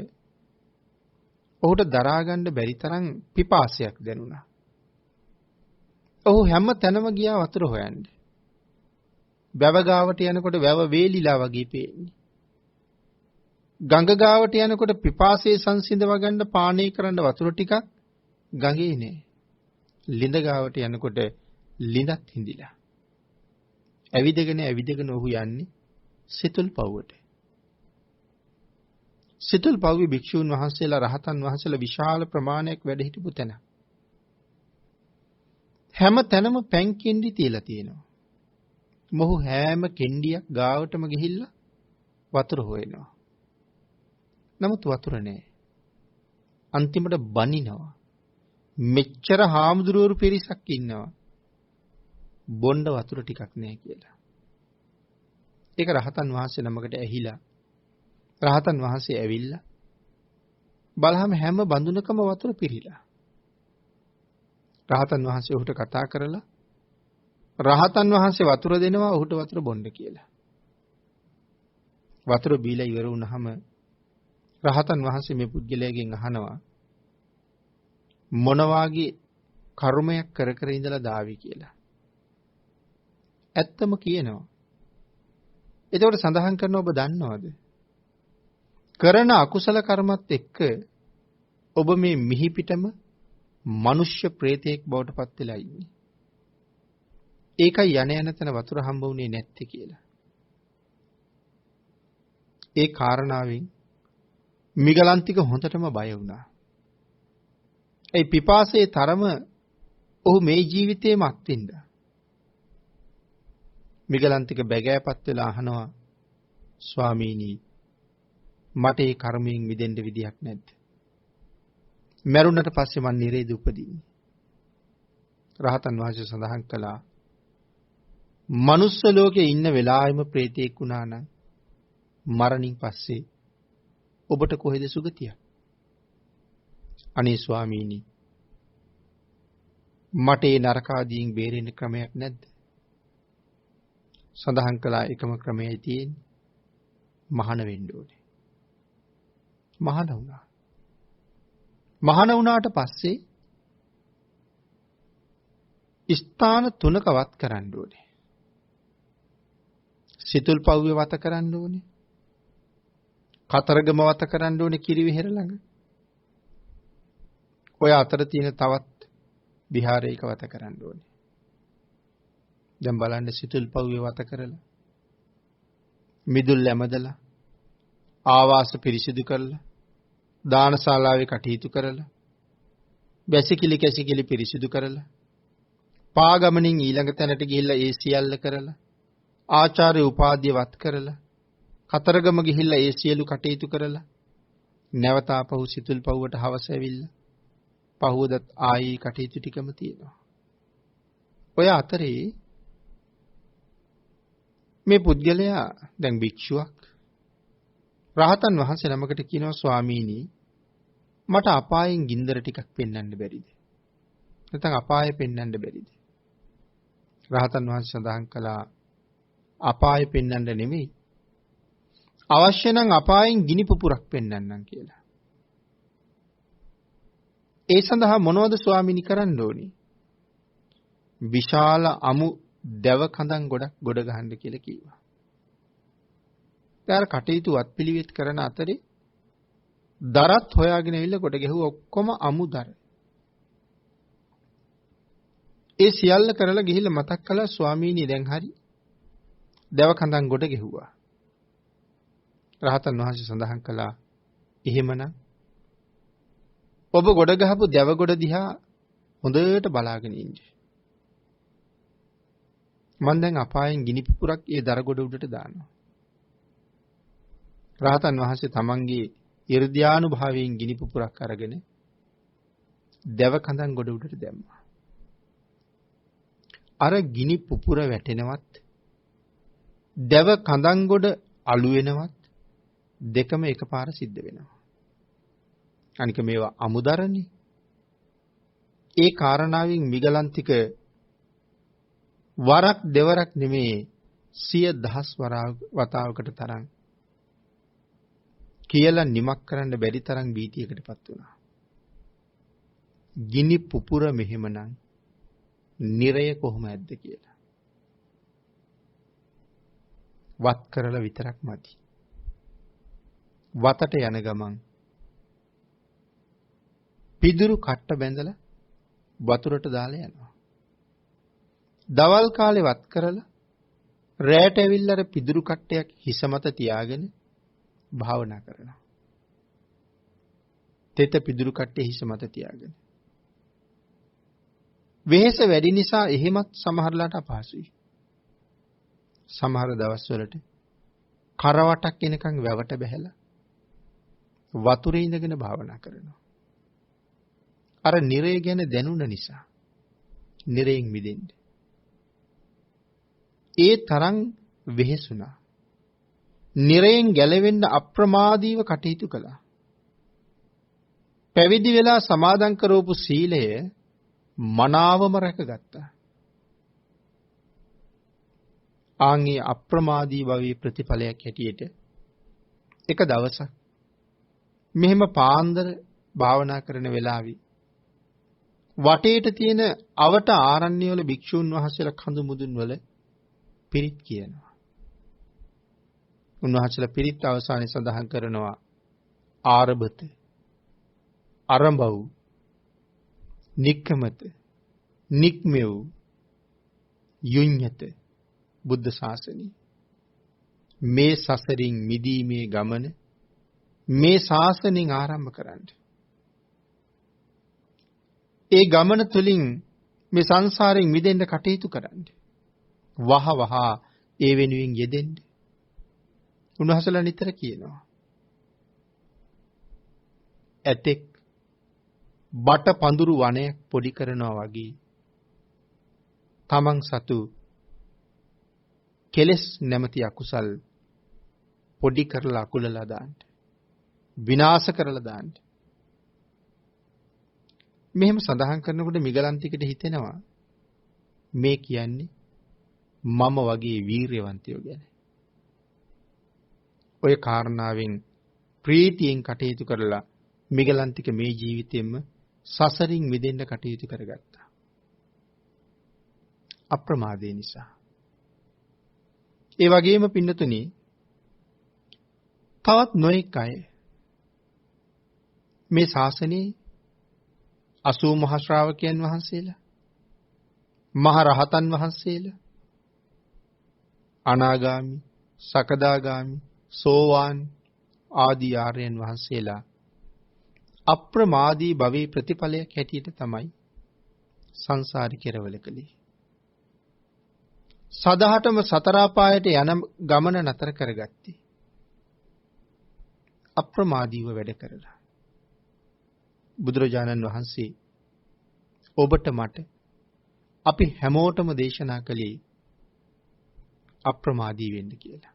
ඔහුට දරා ගන්න බැරි තරම් පිපාසයක් දැනුණා. ඔහු හැම තැනම ගියා වතුර හොයන්න. වැව ගාවට යනකොට වැව වේලිලා වගේ පේන්නේ. ගඟ ගාවට යනකොට පිපාසයේ සංසිඳව ගන්න පානය කරන්න වතුර ටිකක් ගඟේ නෑ. ලිඳ ගාවට යනකොට ලිඳත් හිඳිලා. ඇවිදගෙන ඔහු යන්නේ සිතුල් පව්වට. සිතුල් පව්වේ භික්ෂූන් වහන්සේලා රහතන් වහන්සේලා විශාල ප්‍රමාණයක් වැඩ හිටපු තැන. හැම තැනම පැන් කෙන්ඩි තියලා තියෙනවා. මොහු හැම කෙන්ඩියක් ගාවටම ගිහිල්ලා වතුර හොයනවා. නමුත් වතුර නෑ. අන්තිමට බනිනවා. මෙච්චර හාමුදුරුවරු පිරිසක් ඉන්නවා. බොණ්ඩ වතුර ටිකක් නෑ කියලා. ඒක රහතන් වහන්සේ නමකට ඇහිලා. රහතන් වහන්සේ ඇවිල්ලා බලහම හැම බඳුනකම වතුර පිරීලා. රහතන් වහන්සේ ඔහුට කතා කරලා රහතන් වහන්සේ වතුර දෙනවා ඔහුට වතුර බොන්න කියලා. වතුර බීලා ඉවර වුණාම රහතන් වහන්සේ මේ පුද්ගලයාගෙන් අහනවා මොන වාගේ කර්මයක් කර කර ඉඳලා දාවි කියලා. ඇත්තම කියනවා. එතකොට සඳහන් කරන ඔබ දන්නවද? කරන අකුසල කර්මත් එක්ක ඔබ මේ මිහිපිටම මනුෂ්‍ය ප්‍රේතයෙක් බවට පත් වෙලා ඉන්නේ. ඒකයි යන තැන වතුර හම්බ වුණේ නැත්තේ කියලා. ඒ කාරණාවෙන් මිගලන්තික හොඳටම බය වුණා. ඒ පිපාසයේ තරම ඔහු මේ ජීවිතේම අත්විඳා. මිගලන්තික බැගෑපත් වෙලා අහනවා ස්වාමීනි මට ඒ කර්මයෙන් මිදෙන්න විදියක් නැද්ද? මරුණට පස්සේ මන් නිරේද උපදින්නේ? රහතන් වහන්සේ සඳහන් කළා මනුස්ස ලෝකේ ඉන්න වෙලාවෙම ප්‍රේතෙක් වුණා නම් මරණින් පස්සේ ඔබට කොහෙද සුගතිය? අනේ ස්වාමීනි මට ඒ නරක ආදීන් බේරෙන්න ක්‍රමයක් නැද්ද? සඳහන් කළා එකම ක්‍රමයයි තියෙන්නේ. මහාන වෙන්න ඕනේ. මහාන වුණා. මහාන වුණාට පස්සේ ස්ථාන 3ක වත් කරන්න ඕනේ. සිතුල් පව්වේ වත කරන්න ඕනේ. කතරගම වත කරන්න ඕනේ කිරිවිහෙර ළඟ. ඔය අතර තියෙන තවත් විහාරයක වත කරන්න ඕනේ. දැන් බලන්න සිතුල් පව්වේ වත කරලා මිදුල් ඇමදලා ආවාස පිරිසිදු කරලා දානශාලාවේ කටයුතු කරලා වැසිකිලි කැසිකිලි පිරිසිදු කරලා පාගමනින් ඊළඟ තැනට ගිහිල්ලා ඒ සියල්ල කරලා ආචාර්ය උපාධිය වත් කරලා කතරගම ගිහිල්ලා ඒ සියලු කටයුතු කරලා නැවත ආපහු සිතුල් පව්වට හවස ඇවිල්ලා පහුවදත් ආයි කටයුතු ටිකම තියෙනවා. ඔය අතරේ මේ පුද්ගලයා දැන් භික්ෂුවක් රහතන් වහන්සේ නමකට කියනවා ස්වාමීනි මට අපායෙන් ගින්දර ටිකක් පෙන්වන්න බැරිද? නැත්නම් අපාය පෙන්වන්න බැරිද? රහතන් වහන්සේ සඳහන් කළා අපාය පෙන්වන්න නෙමෙයි අවශ්‍ය නම් අපායෙන් ගිනි පුපුරක් පෙන්වන්නම් කියලා. ඒ සඳහා මොනවද ස්වාමීනි කරන්න ඕනි? විශාල අමු දැව කඳන් ගොඩක් ගොඩ ගහන්න කියලා කිව්වා. ඊට කටයුතු වත්පිළිවෙත් කරන අතරේ දරත් හොයාගෙන ඇවිල්ලා ගොඩ ගැහුවා ඔක්කොම අමු දර. ඒ සියල්ල කරලා ගිහිල්ලා මතක් කළා ස්වාමීනි දැන් හරි. දැව කඳන් ගොඩ ගැහුවා. රහතන් වහන්සේ සඳහන් කළා එහෙමනම් ඔබ ගොඩ ගහපු දැව ගොඩ දිහා හොඳට බලාගෙන ඉන්න. මම දැන් අපායෙන් ගිනි පුපුරක් ඒ දරගොඩ උඩට දානවා. රහතන් වහන්සේ තමන්ගේ 이르ද්‍යානුභාවයෙන් ගිනි පුපුරක් අරගෙන දැව කඳන් ගොඩ උඩට දැම්මා. අර ගිනි පුපුර වැටෙනවත් දැව කඳන් ගොඩ අළු වෙනවත් දෙකම එකපාර සිද්ධ වෙනවා. අනික මේවා අමුදරනේ. ඒ කාරණාවෙන් මිගලන්තික වරක් දෙවරක් නෙමේ 100,000 වතාවකට තරම් කියලා නිමක් කරන්න බැරි තරම් බීතියකටපත් වුණා. ගිනි පුපුර මෙහෙමනම් නිරය කොහොම ඇද්ද කියලා. වත් කරලා විතරක් මදි. වතට යන ගමන් පිදුරු කට්ට බැඳලා වතුරට දාලා යනවා. දවල් කාලේ වත් කරලා රැට ඇවිල්ලා අර පිදුරු කට්ටයක් හිස මත තියාගෙන භාවනා කරනවා. තෙත පිදුරු කට්ටේ හිස මත තියාගෙන. වෙහෙස වැඩි නිසා එහෙමත් සමහරලාට අපහසුයි. සමහර දවස්වලට කරවටක් එනකන් වැවට බැහැලා වතුරේ ඉඳගෙන භාවනා කරනවා. අර නිරය ගැන දැනුණ නිසා නිරයෙන් මිදෙන්න. ඒ තරම් වෙහෙසුණා. නිරයෙන් ගැලවෙන්න අප්‍රමාදීව කටයුතු කළා. පැවිදි වෙලා සමාදන් කරවපු සීලය මනාවම රැකගත්තා. ආන්ගේ අප්‍රමාදී භවයේ ප්‍රතිඵලයක් හැටියට එක දවසක් මෙහෙම පාන්දර භාවනා කරන වෙලාවේ වටේට තියෙන අවට ආරණ්‍යවල භික්ෂුන් වහන්සේලා කඳු මුදුන් වල පිරිත් කියනවා. උන්වහන්සේලා පිරිත් අවසානයේ සඳහන් කරනවා ආරභත, අරඹව්, නික්කමත, නික්මෙව්, යුඤ්ඤත බුද්ධ ශාසනය. මේ සසරින් මිදීමේ ගමන මේ ශාසනයෙන් ආරම්භ කරන්න. ඒ ගමන තුලින් මේ සංසාරයෙන් මිදෙන්න කටයුතු කරන්න. වහ වහ ඒ වෙනුවෙන් යෙදෙන්න. උන්වහන්සේලා නිතර කියනවා. ඇතෙක් බට පඳුරු වනයක් පොඩි කරනවා වගේ තමන් සතු කෙලස් නැමැති අකුසල් පොඩි කරලා අකුලලා දාන්න. විනාශ කරලා දාන්න. මෙහෙම සඳහන් කරනකොට මිගලන්තිකට හිතෙනවා මේ කියන්නේ මම වගේ වීරියවන්තයෝ ගැන. ඔය කාරණාවෙන් ප්‍රීතියෙන් කටයුතු කරලා මිගලන්තික මේ ජීවිතෙම සසරින් මිදෙන්න කටයුතු කරගත්තා. අප්‍රමාදේ නිසා. ඒ වගේම පින්නතුනි තවත් නොඑක අය මේ ශාසනයේ 80 මහ ශ්‍රාවකයන් වහන්සේලා, මහ රහතන් වහන්සේලා, අනාගාමි, සකදාගාමි, සෝවාන් ආදී ආර්යයන් වහන්සේලා අප්‍රමාදී භවී ප්‍රතිඵලයක් හැටියට තමයි සංසාරේ කෙරවල කළේ. සදහටම සතර අපායට යන ගමන නතර කරගත්තේ. අප්‍රමාදීව වැඩ කරලා. බුදුරජාණන් වහන්සේ ඔබට මට අපි හැමෝටම දේශනා කළේ අප්‍රමාදී වෙන්න කියලා.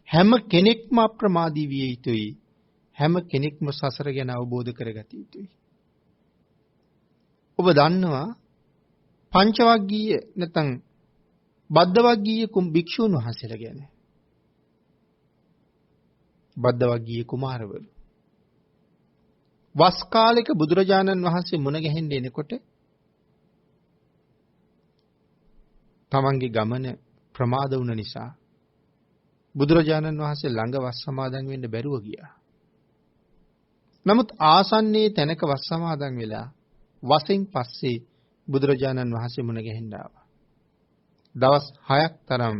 හැම කෙනෙක්ම අප්‍රමාදී විය යුතුයි. හැම කෙනෙක්ම සසර ගැන අවබෝධ කරගත යුතුයි. ඔබ දන්නවා පංචවග්ගීය නැත්නම් බද්ධවග්ගීය භික්ෂුන් වහන්සේලා ගැන. බද්ධවග්ගීය කුමාරවරු වස් කාලයක බුදුරජාණන් වහන්සේ මුණ ගැහෙන්න එනකොට තමන්ගේ ගමන ප්‍රමාද වුණ නිසා බුදුරජාණන් වහන්සේ ළඟ වස් සමාදන් වෙන්න බැරුව ගියා. නමුත් ආසන්නයේ තැනක වස් සමාදන් වෙලා වසෙන් පස්සේ බුදුරජාණන් වහන්සේ මුණ ගැහෙන්න ආවා. දවස් 6ක් තරම්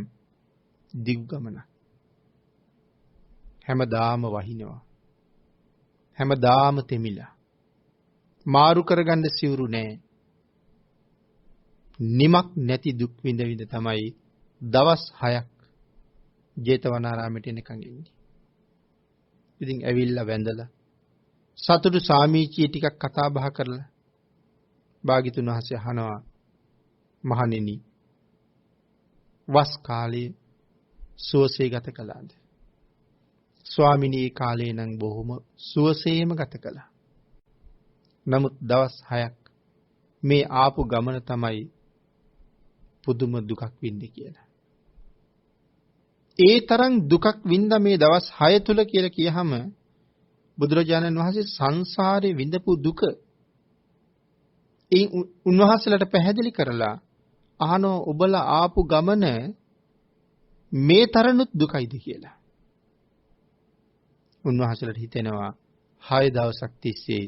දිග් ගමනක්. හැමදාම වහිනවා. හැමදාම තෙමිලා. මාරු කරගන්න සිවුරු නැහැ. නිමක් නැති දුක් විඳ විඳ තමයි දවස් 6ක් ජේතවනාරාමයට එනකන් ඉන්නේ. ඉතින් ඇවිල්ලා වැඳලා සතුටු සාමීචිය ටිකක් කතා බහ කරලා භාග්‍යතුන් වහන්සේ අහනවා මහණෙනි වස් කාලයේ සුවසේ ගත කළාද? ස්වාමිනී කාලේ නම් බොහොම සුවසේම ගත කළා. නමුත් දවස් 6ක් මේ ආපු ගමන තමයි පුදුම දුකක් වින්දේ කියලා. ඒ තරම් දුකක් වින්දා මේ දවස් 6 තුල කියලා කියහම බුදුරජාණන් වහන්සේ සංසාරේ විඳපු දුක ඒ උන්වහන්සේලාට පැහැදිලි කරලා අහනෝ ඔබලා ආපු ගමන මේ තරනුත් දුකයිද කියලා. උන්වහන්සේලාට හිතෙනවා 6 දවසක් තිස්සේ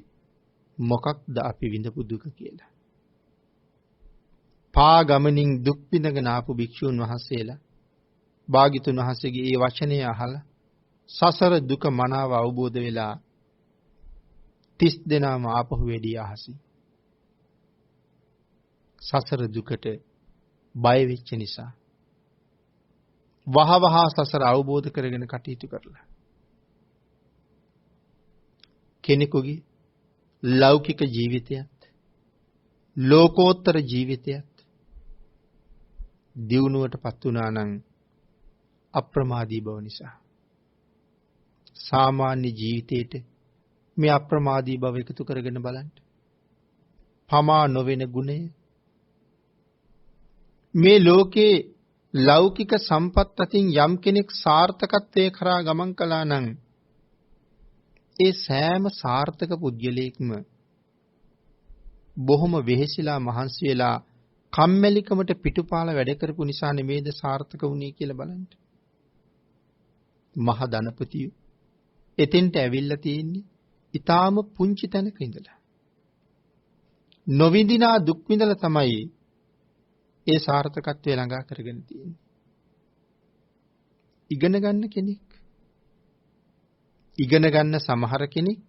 මොකක්ද අපි විඳපු දුක කියලා. පා ගමනින් දුක් විඳගෙන ආපු භික්ෂුන් වහන්සේලා භාග්‍යතුන් වහන්සේගේ මේ වචනය අහලා සසර දුක මනාව අවබෝධ වෙලා 30 දෙනාම ආපහු වෙඩිය අහසි. සසර දුකට බය වෙච්ච නිසා වහවහ සසර අවබෝධ කරගෙන කටයුතු කරලා කෙනෙකුගේ ලෞකික ජීවිතයත් ලෝකෝත්තර ජීවිතයත් දියුණුවටපත් වුණා නම් අප්‍රමාදී බව නිසා සාමාන්‍ය ජීවිතේට මේ අප්‍රමාදී බව එකතු කරගෙන බලන්න. පමා නොවන ගුණය මේ ලෝකේ ලෞකික සම්පත් අතින් යම් කෙනෙක් සාර්ථකත්වයේ කරා ගමන් කළා නම් ඒ සෑම සාර්ථක පුද්ගලයෙක්ම බොහොම වෙහෙසිලා මහන්සි වෙලා කම්මැලිකමට පිටුපාල වැඩ කරපු නිසා නෙමේද සාර්ථක වුණේ කියලා බලන්න. මහ ධනපතියෝ එතෙන්ට ඇවිල්ලා තියෙන්නේ ඊටාම පුංචි තැනක ඉඳලා. නොවිඳිනා දුක් විඳලා තමයි ඒ සාර්ථකත්වය ළඟා කරගෙන තියෙන්නේ. ඉගෙන ගන්න කෙනෙක් ඉගෙන ගන්න සමහර කෙනෙක්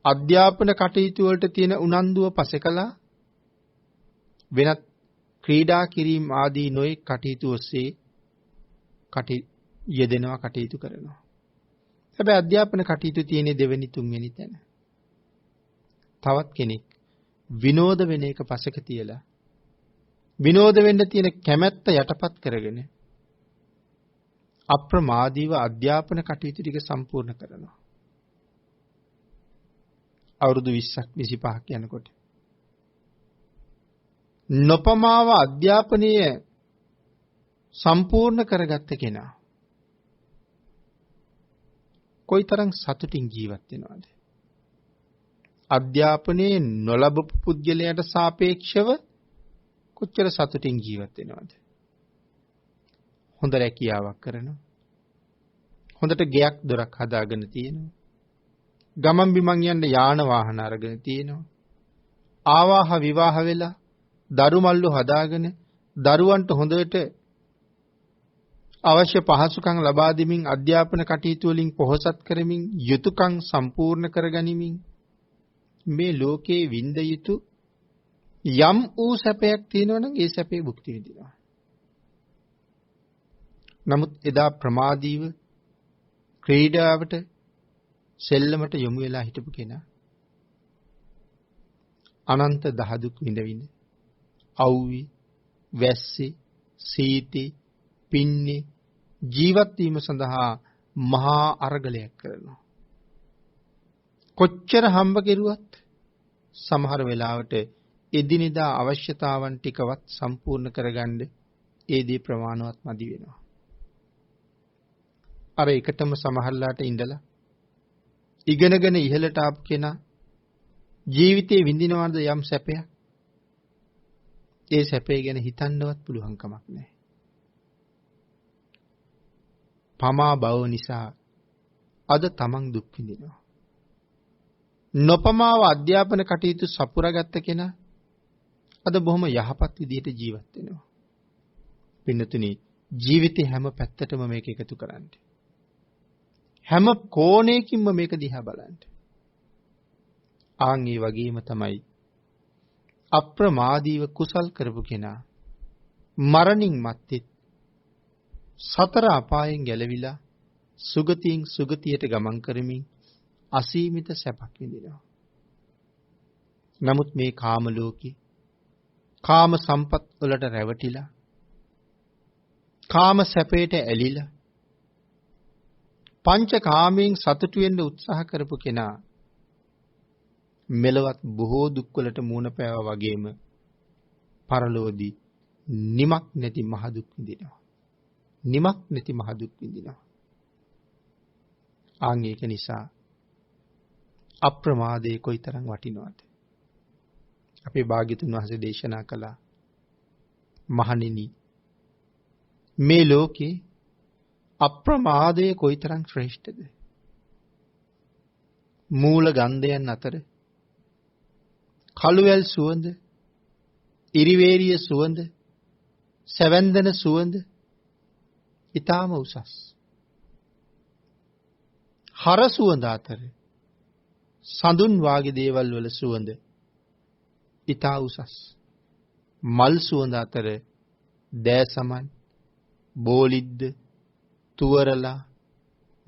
අධ්‍යාපන කටයුතු වලට තියෙන උනන්දුව පසෙකලා වෙනත් ක්‍රීඩා කිරීම ආදී නොයෙක් කටයුතු ඔස්සේ යෙදෙනවා කටයුතු කරනවා. හැබැයි අධ්‍යාපන කටයුතු තියෙන්නේ දෙවෙනි තුන්වෙනි තැන. තවත් කෙනෙක් විනෝද වෙන එක පසෙක තියලා විනෝද වෙන්න තියෙන කැමැත්ත යටපත් කරගෙන අප්‍රමාදීව අධ්‍යාපන කටයුතු ටික සම්පූර්ණ කරනවා. අවුරුදු 20ක් 25ක් යනකොට නොපමාව අධ්‍යාපනීය සම්පූර්ණ කරගත්ත කෙනා කොයිතරම් සතුටින් ජීවත් වෙනවද? අධ්‍යාපනයේ නොලබපු පුද්ගලයාට සාපේක්ෂව කොච්චර සතුටින් ජීවත් වෙනවද? හොඳ රැකියාවක් කරනවා. හොඳට ගෙයක් දොරක් හදාගෙන තියෙනවා. ගමන් බිමන් යන්න යාන වාහන අරගෙන තියෙනවා. ආවාහ විවාහ වෙලා දරු මල්ලු හදාගෙන දරුවන්ට හොඳට අවශ්‍ය පහසුකම් ලබා දෙමින් අධ්‍යාපන කටයුතු වලින් පොහොසත් කරමින් යුතුයකම් සම්පූර්ණ කරගනිමින් මේ ලෝකේ විඳ යුතු යම් වූ සැපයක් තියෙනවා නම් ඒ සැපේ භුක්ති විඳිනවා. නමුත් එදා ප්‍රමාදීව ක්‍රීඩාවට සෙල්ලමට යොමු වෙලා හිටපු කෙනා අනන්ත දහදුක් විඳින්න අවුවි වැස්සි සීති පින්නේ ජීවත් වීම සඳහා මහා අරගලයක් කරනවා. කොච්චර හම්බ කෙරුවත් සමහර වෙලාවට එදිනෙදා අවශ්‍යතාවන් ටිකවත් සම්පූර්ණ කරගන්න ඒ දේ ප්‍රමාණවත් මදි වෙනවා. අර එකටම සමහරලාට ඉඳලා ඉගෙනගෙන ඉහළට ආපු කෙනා ජීවිතේ විඳිනවද යම් සැපයක්? ඒ සැපේ ගැන හිතන්නවත් පුළුවන් කමක් නැහැ. පමා බව නිසා අද තමන් දුක් විඳිනවා. නොපමාව අධ්‍යාපන කටයුතු සපුරාගත්ත කෙනා අද බොහොම යහපත් විදිහට ජීවත් වෙනවා. පින්නතුනි ජීවිතේ හැම පැත්තටම මේක එකතු කරන්න. හැම කෝණයකින්ම මේක දිහා බලන්න. ආන් ඒ වගේම තමයි අප්‍රමාදීව කුසල් කරපු කෙනා මරණින් මත්තේ සතර අපායෙන් ගැලවිලා සුගතියෙන් සුගතියට ගමන් කරමින් අසීමිත සැපක් විඳිනවා. නමුත් මේ කාම ලෝකේ කාම සම්පත් වලට රැවටිලා කාම සැපයට ඇලිලා පංච කාමයෙන් සතුටු වෙන්න උත්සාහ කරපු කෙනා මෙලවත් බොහෝ දුක් වලට මුහුණ පෑවා වගේම පරලෝකදී නිමක් නැති මහ දුක් විඳිනවා. නිමක් නැති මහ දුක් විඳිනවා. ආන් ඒක නිසා අප්‍රමාදයේ කොයිතරම් වටිනවද? අපේ භාග්‍යතුන් වහන්සේ දේශනා කළා මහණෙනි මේ ලෝකේ අප්‍රමාදයේ කොයිතරම් ශ්‍රේෂ්ඨද? මූල ගන්ධයන් අතර කළුවැල් සුවඳ, ඉරිවේරිය සුවඳ, සැවැන්දන සුවඳ ඊටාම උසස්. හර සුවඳ අතර සඳුන් වාගේ දේවල් වල සුවඳ ඊටා උසස්. මල් සුවඳ අතර දෑසමන්, බෝලිද්ද, තුවරලා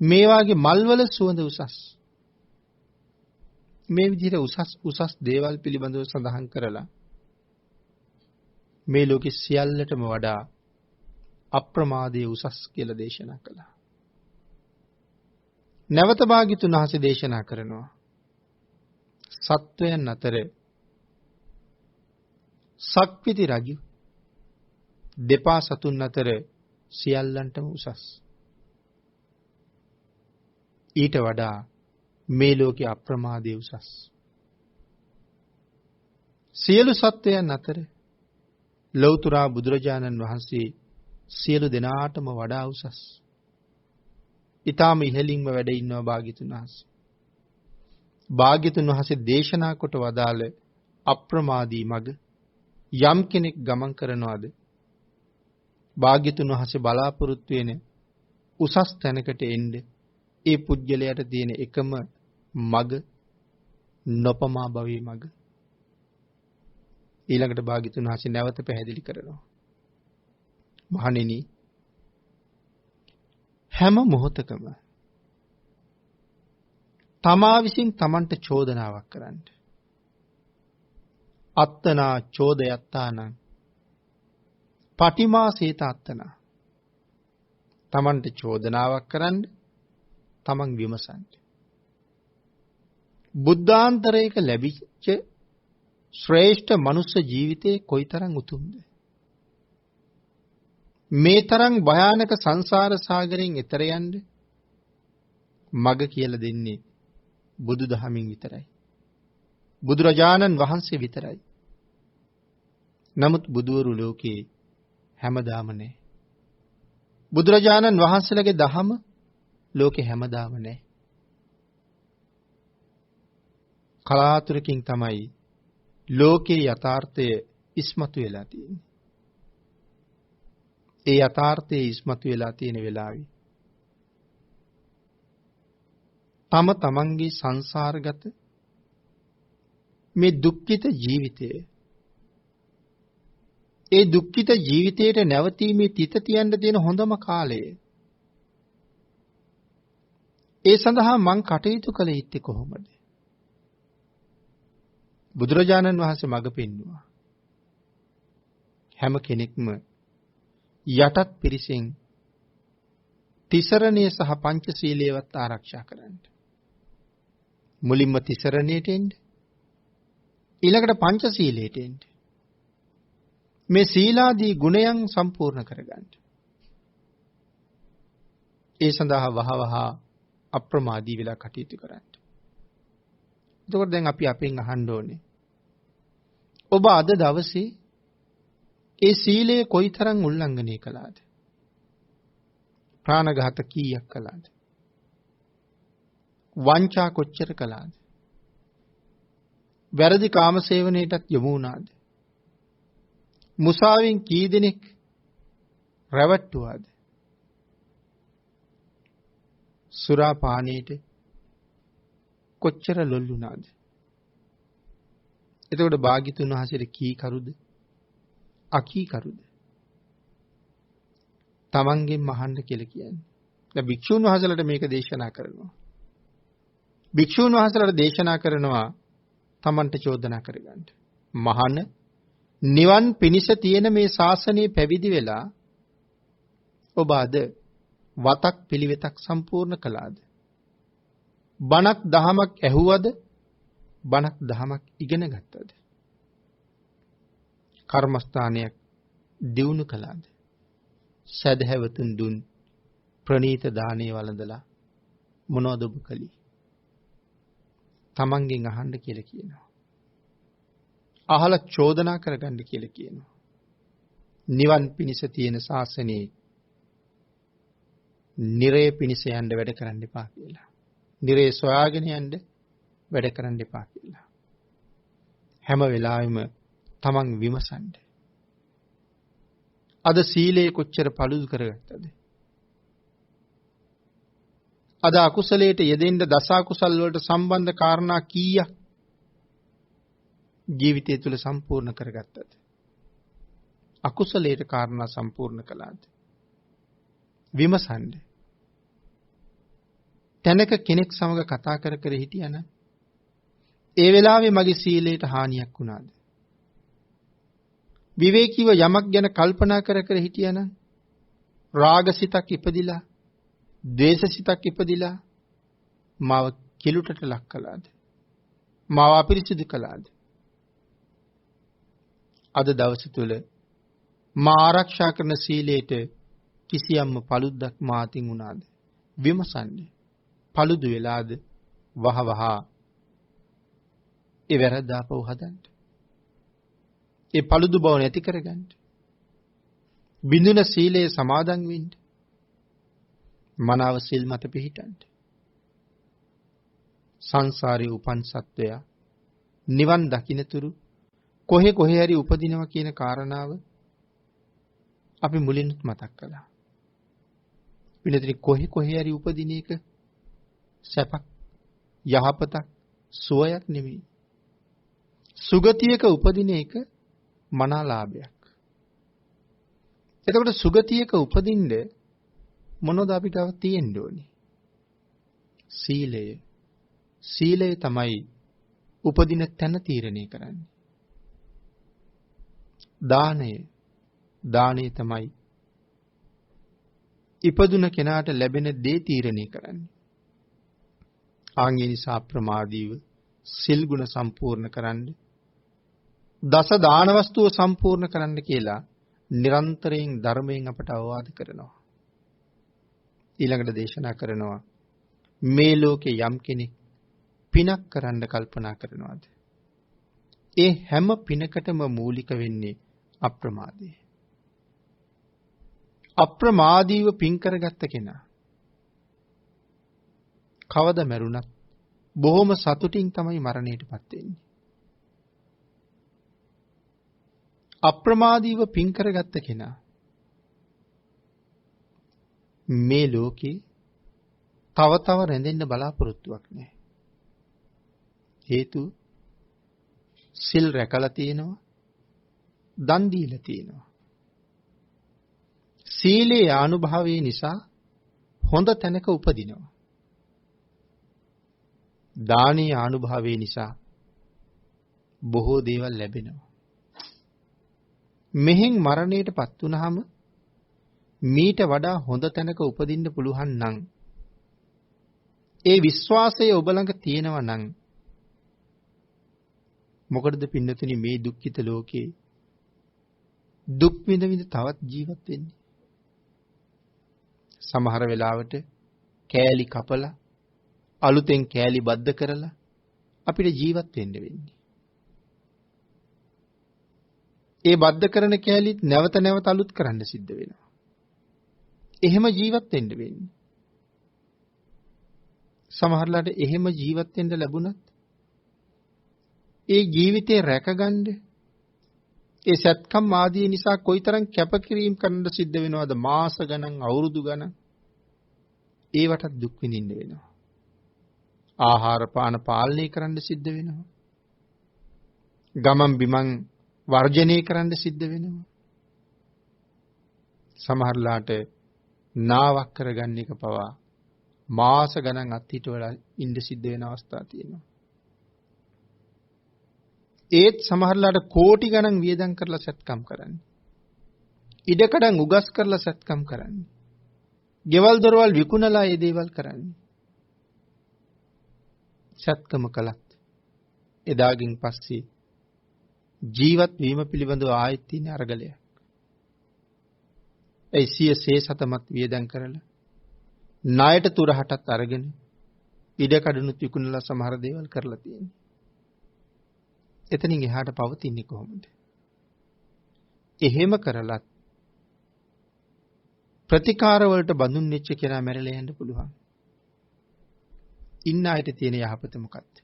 මේ වාගේ මල් වල සුවඳ උසස්. මේ විදිහට උසස් දේවල් පිළිබඳව සඳහන් කරලා මේ ලෝකෙ සියල්ලටම වඩා අප්‍රමාදයේ උසස් කියලා දේශනා කළා. නැවත භාග්‍යතුන් වහන්සේ දේශනා කරනවා සත්වයන් අතර සක්විති රජු දෙපා සතුන් අතර සියල්ලන්ටම උසස්. ඊට වඩා මේ ලෝකේ අප්‍රමාදයේ උසස්. සියලු සත්වයන් අතර ලෞතර බුදුරජාණන් වහන්සේ සියලු දෙනාටම වඩා උසස්. ඊටාම ඉහළින්ම වැඩ ඉන්නවා භාග්‍යතුන් වහන්සේ. භාග්‍යතුන් වහන්සේ දේශනා කොට වදාළ අප්‍රමාදී මඟ යම් කෙනෙක් ගමන් කරනවාද භාග්‍යතුන් වහන්සේ බලාපොරොත්තු වෙන උසස් තැනකට එන්න ඒ පුජ්‍යලයට තියෙන එකම මඟ නොපමා භවී මඟ. ඊළඟට භාග්‍යතුන් වහන්සේ නැවත පැහැදිලි කරනවා මහණෙනි හැම මොහොතකම තමා විසින් තමන්ට චෝදනාවක් කරන්න. අත්තනා චෝදයත්තානං පටිමා සේත අත්තනා. තමන්ට චෝදනාවක් කරන්න තමන් විමසන්න. බුද්ධාන්තරයක ලැබිච්ච ශ්‍රේෂ්ඨ මනුස්ස ජීවිතේ කොයිතරම් උතුම්ද? මේ තරම් භයානක සංසාර සාගරයෙන් එතර යන්න මග කියලා දෙන්නේ බුදුදහමින් විතරයි. බුදුරජාණන් වහන්සේ විතරයි. නමුත් බුදුවරු ලෝකේ හැමදාම නැහැ. බුදුරජාණන් වහන්සේලගේ දහම ලෝකේ හැමදාම නැහැ. කලාතුරකින් තමයි ලෝකේ යථාර්ථය ඉස්මතු වෙලා තියෙන්නේ. ඒ යථාර්ථය ඉස්මතු වෙලා තියෙන වෙලාවේ තම තමන්ගේ සංසාරගත මේ දුක්ඛිත ජීවිතය ඒ දුක්ඛිත ජීවිතයට නැවතීමේ තිත තියන්න තියෙන හොඳම කාලය. ඒ සඳහා මං කටයුතු කළ යුත්තේ කොහොමද? බුදුරජාණන් වහන්සේ මඟ පෙන්වුවා. හැම කෙනෙක්ම යටත් පිරිසෙන් තිසරණය සහ පංචශීලයේවත් ආරක්ෂා කරන්න. මුලින්ම තිසරණයට එන්න. ඊළඟට පංචශීලයට එන්න. මේ සීලාදී ගුණයන් සම්පූර්ණ කරගන්න. ඒ සඳහා වහවහ අප්‍රමාදී වෙලා කටයුතු කරන්න. එතකොට දැන් අපි අපෙන් අහන්න ඕනේ. ඔබ අද දවසේ ඒ සීලය කොයිතරම් උල්ලංඝනය කළාද? ප්‍රාණඝාත කීයක් කළාද? වංචා කොච්චර කළාද? වැරදි කාමසේවනයටත් යොමු වුණාද? මුසාවෙන් කී දෙනෙක් රැවට්ටුවාද? සුරා පානීයට කොච්චර ලොල් වුණාද? එතකොට භාග්‍යතුන් වහන්සේට කී කරුද? අකී කරුද? තමන්ගෙන් අහන්න කියලා කියන්නේ. දැන් භික්ෂුන් වහන්සේලාට මේක දේශනා කරනවා. භික්ෂුන් වහන්සේලාට දේශනා කරනවා තමන්ට චෝදනා කරගන්න. මහාන නිවන් පිණිස තියෙන මේ ශාසනය පැවිදි වෙලා ඔබ අද වතක් පිළිවෙතක් සම්පූර්ණ කළාද? බණක් දහමක් ඇහුවද? බණක් දහමක් ඉගෙන ගත්තද? කර්මස්ථානයක් දියුණු කළාද? සදහැවතුන් දුන් ප්‍රණීත දානේ වළඳලා මොනවද ඔබ කළේ? තමන්ගෙන් අහන්න කියලා කියනවා. අහලා චෝදනා කරගන්න කියලා කියනවා. නිවන් පිණිස තියෙන ශාසනයේ නිරේ පිණිස යන්න වැඩ කරන්න එපා කියලා. නිරේ සොයාගෙන යන්න වැඩ කරන්න එපා කියලා. හැම වෙලාවෙම තමන් විමසන්න. අද සීලය කොච්චර paludu කරගත්තද? අද අකුසලයට යෙදෙන්න දස අකුසල් වලට සම්බන්ධ කාරණා කීයක් ජීවිතය තුළ සම්පූර්ණ කරගත්තද? අකුසලයට කාරණා සම්පූර්ණ කළාද? විමසන්න. තැනක කෙනෙක් සමග කතා කර කර හිටියනම් ඒ වෙලාවේ මගේ සීලයට හානියක් වුණාද? විවේකීව යමක් ගැන කල්පනා කර කර හිටියනම් රාගසිතක් ඉපදිලා, ද්වේෂසිතක් ඉපදිලා මාව කිලුටට ලක් කළාද? මාව අපිරිසිදු කළාද? අද දවස තුල මා ආරක්ෂා කරන සීලයට කිසියම්ම paluddක් මාතින් වුණාද? විමසන්නේ. paludu වෙලාද? වහවහ ඒ වැරද්ද ආපහු හදන්න. ඒ paludu බව නැති කරගන්න. බිඳුන සීලයේ සමාදන් වෙන්න. මනාව සිල් මත පිහිටන්න. සංසාරේ උපන් සත්වයා නිවන් දකින්නතුරු කොහේ හරි උපදිනවා කියන කාරණාව අපි මුලින්ම මතක් කළා. විනතනි කොහේ හරි උපදින එක සැපක්, යහපතක්, සුවයක් නෙමෙයි. සුගතියක උපදින එක මනාලාභයක්. එතකොට සුගතියක උපදින්න මොනවද අපිට තියෙන්න ඕනේ? සීලය. සීලය තමයි උපදින තැන තීරණය කරන්නේ. දානය. දානය තමයි ඉපදුන කෙනාට ලැබෙන දේ තීරණය කරන්නේ. ආන්ගේ නිසා ප්‍රමාදීව සිල් ගුණ සම්පූර්ණ කරන්න, දස දාන වස්තුව සම්පූර්ණ කරන්න කියලා නිරන්තරයෙන් ධර්මයෙන් අපට අවවාද කරනවා. ඊළඟට දේශනා කරනවා මේ ලෝකේ යම් කෙනෙක් පිනක් කරන්න කල්පනා කරනවාද? ඒ හැම පිනකටම මූලික වෙන්නේ අප්‍රමාදය. අප්‍රමාදීව පින් කරගත්ත කෙනා කවද මැරුණත් බොහොම සතුටින් තමයි මරණයටපත් වෙන්නේ. අප්‍රමාදීව පින් කරගත්ත කෙනා මේ ලෝකේ තව රැඳෙන්න බලාපොරොත්තුවක් නැහැ. හේතුව සිල් රැකලා තියෙනවා, දන් දීලා තියෙනවා. සීලේ ආනුභාවය නිසා හොඳ තැනක උපදිනවා. දානීය ආනුභාවය නිසා බොහෝ දේවල් ලැබෙනවා. මෙහෙන් මරණයටපත් වුනහම මීට වඩා හොඳ තැනක උපදින්න පුළුවන් නම් ඒ විශ්වාසය ඔබ ළඟ තියෙනවා නම් මොකටද පින්නතුනි මේ දුක්ඛිත ලෝකේ දුක් විඳ තවත් ජීවත් වෙන්නේ? සමහර වෙලාවට කෑලි කපලා අලුතෙන් කෑලි බද්ධ කරලා අපිට ජීවත් වෙන්න වෙන්නේ. ඒ බද්ධ කරන කෑලිත් නැවත නැවත අලුත් කරන්න සිද්ධ වෙනවා. එහෙම ජීවත් වෙන්න වෙන්නේ. සමහරලාට එහෙම ජීවත් වෙන්න ලැබුණත් ඒ ජීවිතේ රැකගන්න ඒ සත්කම් ආදී නිසා කොයිතරම් කැපකිරීම කරන්න සිද්ධ වෙනවද? මාස ගණන්, අවුරුදු ගණන්. ඒවට දුක් විඳින්න වෙනවා. ආහාර පාන පාලනය කරන්න සිද්ධ වෙනවා. ගමන් බිමන් වර්ජනය කරන්න සිද්ධ වෙනවා. සමහරලාට නාවක් කරගන්න එක පවා මාස ගණන් අත්හිටවලා ඉඳ සිද්ධ වෙන අවස්ථා තියෙනවා. ඒත් සමහරලාට කෝටි ගණන් වියදම් කරලා සත්කම් කරන්නේ. ඉඩකඩම් උගස් කරලා සත්කම් කරන්නේ. ගෙවල් දොරවල් විකුණලා ඒ දේවල් කරන්නේ. සත්කම කළත් එදාගින් පස්සේ ජීවත් වීම පිළිබඳව ආයෙත් තියෙන අරගලය. ඒ සිය සේසතමත් වියදම් කරලා ණයට තුරහටත් අරගෙන ඉඩකඩනුත් විකුණලා සමහර දේවල් කරලා තියෙනවා. එතනින් එහාට පවතින්නේ කොහොමද? එහෙම කරලත් ප්‍රතිකාර වලට බඳුන් වෙච්ච කෙනා මැරෙලා යන්න පුළුවන්. ඉන්න අයට තියෙන යහපත මොකක්ද?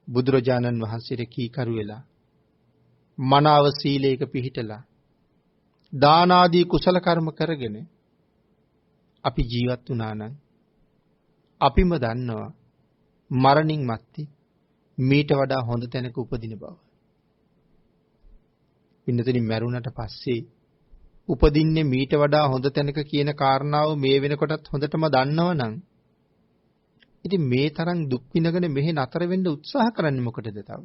බුදුරජාණන් වහන්සේට කීකරු වෙලා මනාව සීලයක පිහිටලා දාන ආදී කුසල කර්ම කරගෙන අපි ජීවත් වුණා නම් අපිම දන්නවා මරණින් මත්තේ මීට වඩා හොඳ තැනක උපදින බව. පින්නතුනි මැරුණට පස්සේ උපදින්නේ මීට වඩා හොඳ තැනක කියන කාරණාව මේ වෙනකොටත් හොඳටම දන්නවනම් ඉතින් මේ තරම් දුක් විඳගෙන මෙහෙ නතර වෙන්න උත්සාහ කරන්නේ මොකටද තව?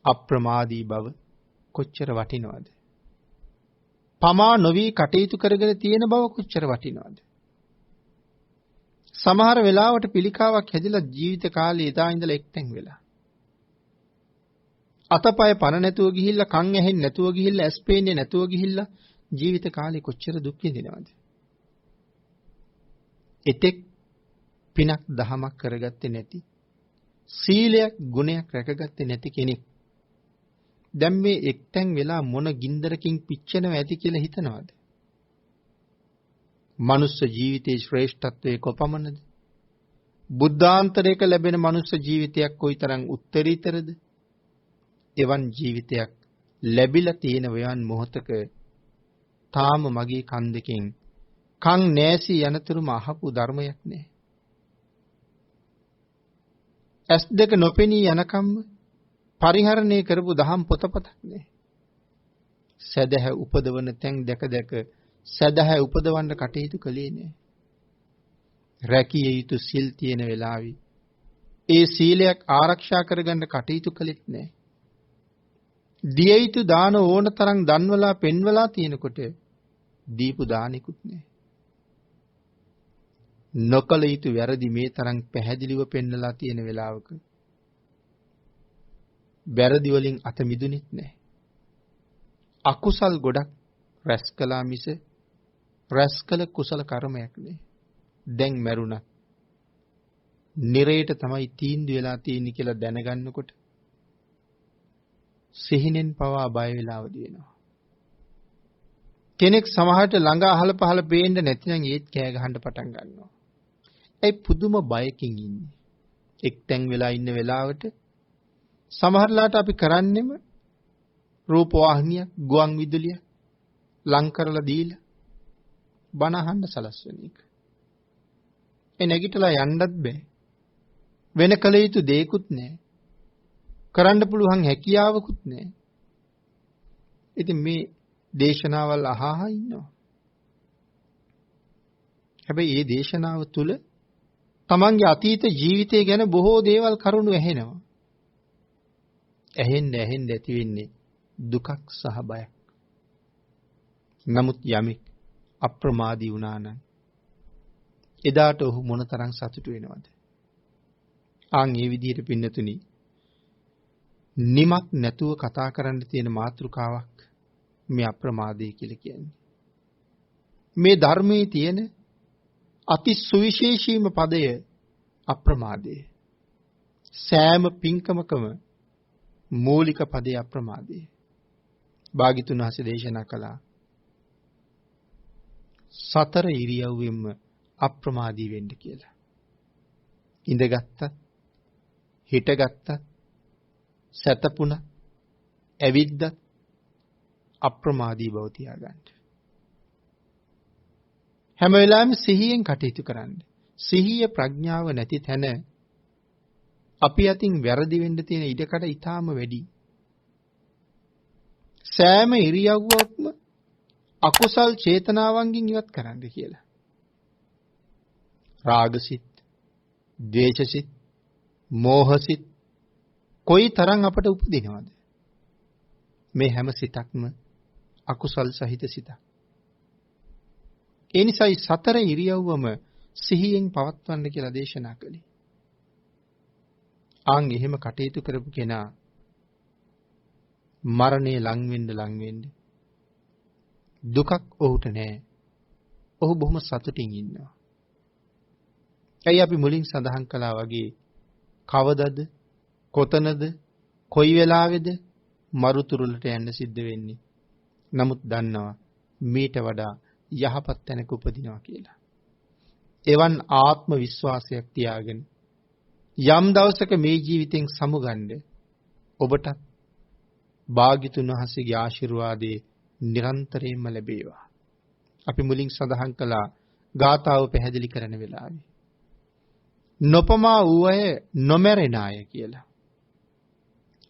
අප්‍රමාදී බව කොච්චර වටිනවද? පමා නොවි කටයුතු කරගෙන තියෙන බව කොච්චර වටිනවද? සමහර වෙලාවට පිළිකාවක් හැදිලා ජීවිත කාලේ ඉදා ඉඳලා එක්තෙන් වෙලා. අතපය පන නැතුව ගිහිල්ලා කන් ඇහෙන්නේ නැතුව ගිහිල්ලා ඇස් පේන්නේ නැතුව ගිහිල්ලා ජීවිත කාලේ කොච්චර දුක් විඳිනවද? එතෙක් පිනක් දහමක් කරගත්තේ නැති සීලයක් ගුණයක් රැකගත්තේ නැති කෙනෙක් දැන් මේ එක්තෙන් වෙලා මොන ගින්දරකින් පිච්චෙනව ඇති කියලා හිතනවද? මනුස්ස ජීවිතයේ ශ්‍රේෂ්ඨත්වයේ කොපමණද? බුද්ධාන්තරයක ලැබෙන මනුස්ස ජීවිතයක් කොයිතරම් උත්තරීතරද? එවන් ජීවිතයක් ලැබිලා තියෙන වයන් මොහතක තාම මගේ කන් දෙකෙන් කන් නැසී යනතුරුම අහපු ධර්මයක් නෑ. ඇස් දෙක නොපෙනී යනකම් පරිහරණය කරපු දහම් පොතපතක් නෑ. සදහැ උපදවන තැන් දැක දැක සදහැ උපදවන්න කටයුතු කළේ නෑ. රැකිය යුතු සිල් තියෙන වෙලාවේ ඒ සීලයක් ආරක්ෂා කරගන්න කටයුතු කළෙත් නෑ. දිය යුතු දාන ඕන තරම් දන්වලා පෙන්වලා තියෙනකොට දීපු දානෙකුත් නෑ. නොකල යුතු වැරදි මේ තරම් පැහැදිලිව පෙන්වලා තියෙන වෙලාවක වැරදි වලින් අත මිදුනෙත් නෑ. අකුසල් ගොඩක් රැස් කළා මිස රැස් කළ කුසල කර්මයක් නෑ. දැන් මැරුණා. නිරේට තමයි තීන්දුව වෙලා තියෙන්නේ කියලා දැනගන්නකොට සිහිනෙන් පවා බය වෙලාවදී වෙනවා. කෙනෙක් සමහරට ළඟ අහල පහල පේන්න නැතිනම් ඒත් කෑ ගහන්න පටන් ගන්නවා. ඒ පුදුම බයකින් ඉන්නේ. එක්තෙන් වෙලා ඉන්න වෙලාවට සමහරලාට අපි කරන්නෙම රූප වාහිනිය, ගුවන් විදුලිය ලං කරලා දීලා බණ අහන්න සලස්වන එක. ඒ නැගිටලා යන්නත් බෑ. වෙන කල යුතු දෙයක්වත් නැහැ. කරන්න පුළුවන් හැකියාවකුත් නැහැ. ඉතින් මේ දේශනාවල් අහහා ඉන්නවා. හැබැයි මේ දේශනාව තුළ තමන්ගේ අතීත ජීවිතය ගැන බොහෝ දේවල් කරුණු ඇහෙනවා. ඇහෙන්න ඇති වෙන්නේ දුකක් සහ බයක්. නමුත් යමෙක් අප්‍රමාදී වුණා නම් එදාට ඔහු මොනතරම් සතුටු වෙනවද? ආන් මේ විදිහට පින්නතුනි නිමක් නැතුව කතා කරන්න තියෙන මාතෘකාවක් මේ අප්‍රමාදය කියලා කියන්නේ. මේ ධර්මයේ තියෙන අති සුවිශේෂීම පදය අප්‍රමාදය. සෑම පින්කමකම මූලික පදේ අප්‍රමාදය. භාග්‍යතුන් වහන්සේ දේශනා කළා සතර ඉරියව්වෙම අප්‍රමාදී වෙන්න කියලා. ඉඳගත්තත්, හිටගත්තත්, සැතපුණ, ඇවිද්දත් අප්‍රමාදී බව තියාගන්න. හැම වෙලාවෙම සිහියෙන් කටයුතු කරන්න. සිහිය ප්‍රඥාව නැති තැන අපි අතින් වැරදි වෙන්න තියෙන ඉඩකඩ ඊටාම වැඩි. සෑම ඉරියව්වක්ම අකුසල් චේතනාවන්ගෙන් ඉවත් කරන්න කියලා. රාගසිත, ද්වේෂසිත, මෝහසිත කොයි තරම් අපට උපදිනවද? මේ හැම සිතක්ම අකුසල් සහිත සිතක්. ඒ නිසායි සතර ඉරියව්වම සිහියෙන් පවත්වන්න කියලා දේශනා කළේ. ආන් එහෙම කටයුතු කරපු කෙනා මරණය ලං වෙන්න දුකක් ඔහුට නැහැ. ඔහු බොහොම සතුටින් ඉන්නවා. ඇයි අපි මුලින් සඳහන් කළා වගේ කවදද, කොතනද, කොයි වෙලාවේද මරුතුරුලට යන්න සිද්ධ වෙන්නේ. නමුත් දන්නවා මීට වඩා යහපත් තැනක උපදිනවා කියලා. එවන් ආත්ම විශ්වාසයක් තියාගෙන යම් දවසක මේ ජීවිතෙන් සමුගන්න ඔබට භාග්‍යතුන් වහන්සේගේ ආශිර්වාදේ නිරන්තරයෙන්ම ලැබේවා. අපි මුලින් සඳහන් කළා ගාථාව පැහැදිලි කරන වෙලාවේ නොපමා වූ අය නොමැරෙන අය කියලා.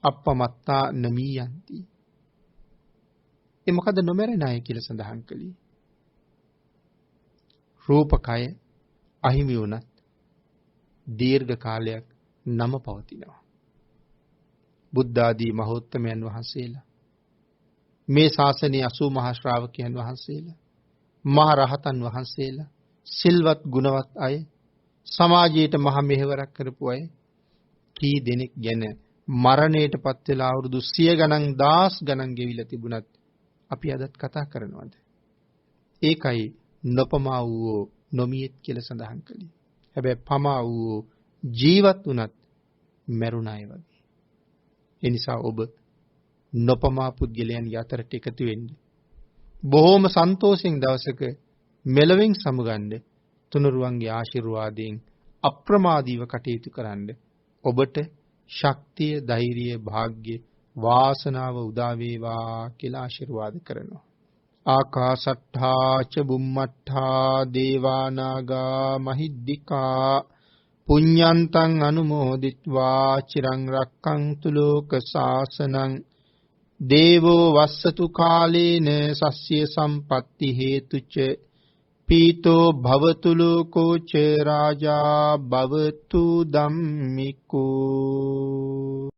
අප්පමත්තා නමීයන්ති. ඒ මොකද නොමැරෙන අය කියලා සඳහන් කළේ? රූපකය අහිමි වුණත් දීර්ඝ කාලයක් නම පවතිනවා. බුද්ධ ආදී මහෝත්තමයන් වහන්සේලා, මේ ශාසනයේ 80 මහා ශ්‍රාවකයන් වහන්සේලා, මහ රහතන් වහන්සේලා, සිල්වත් ගුණවත් අය, සමාජයට මහ මෙහෙවරක් කරපු අය කී දෙනෙක් ගැන මරණයටපත් වෙලා අවුරුදු 100 ගණන් 1000 ගණන් ගෙවිලා තිබුණත් අපි අදත් කතා කරනවද? ඒකයි නොපමා වූ නොමියෙත් කියලා සඳහන් කළේ. හැබැයි පමා වූ ජීවත් වුණත් මරුණ අය වගේ. ඒ නිසා ඔබ නොපමා පුද්ගලයන් යතරට එකතු වෙන්න. බොහෝම සන්තෝෂෙන් දවසක මෙලොවින් සමුගන්න තුනුරුවන්ගේ ආශිර්වාදයෙන් අප්‍රමාදීව කටයුතු කරන්න. ඔබට ශක්තිය, ධෛර්යය, වාග්ය, වාසනාව උදා වේවා කියලා ආශිර්වාද කරනවා. ආකාසට්ඨා ච බුම්මට්ඨා දේවා නාග මහිද්దికා පුඤ්ඤන්තං අනුමෝදිත්වා චිරං රක්ඛන්තු ලෝක සාසනං දේවෝ වස්සතු කාලේන සස්්‍ය සම්පatti හේතුච පීතෝ භවතු ලෝකෝ ච රාජා භවතු ධම්මිකෝ.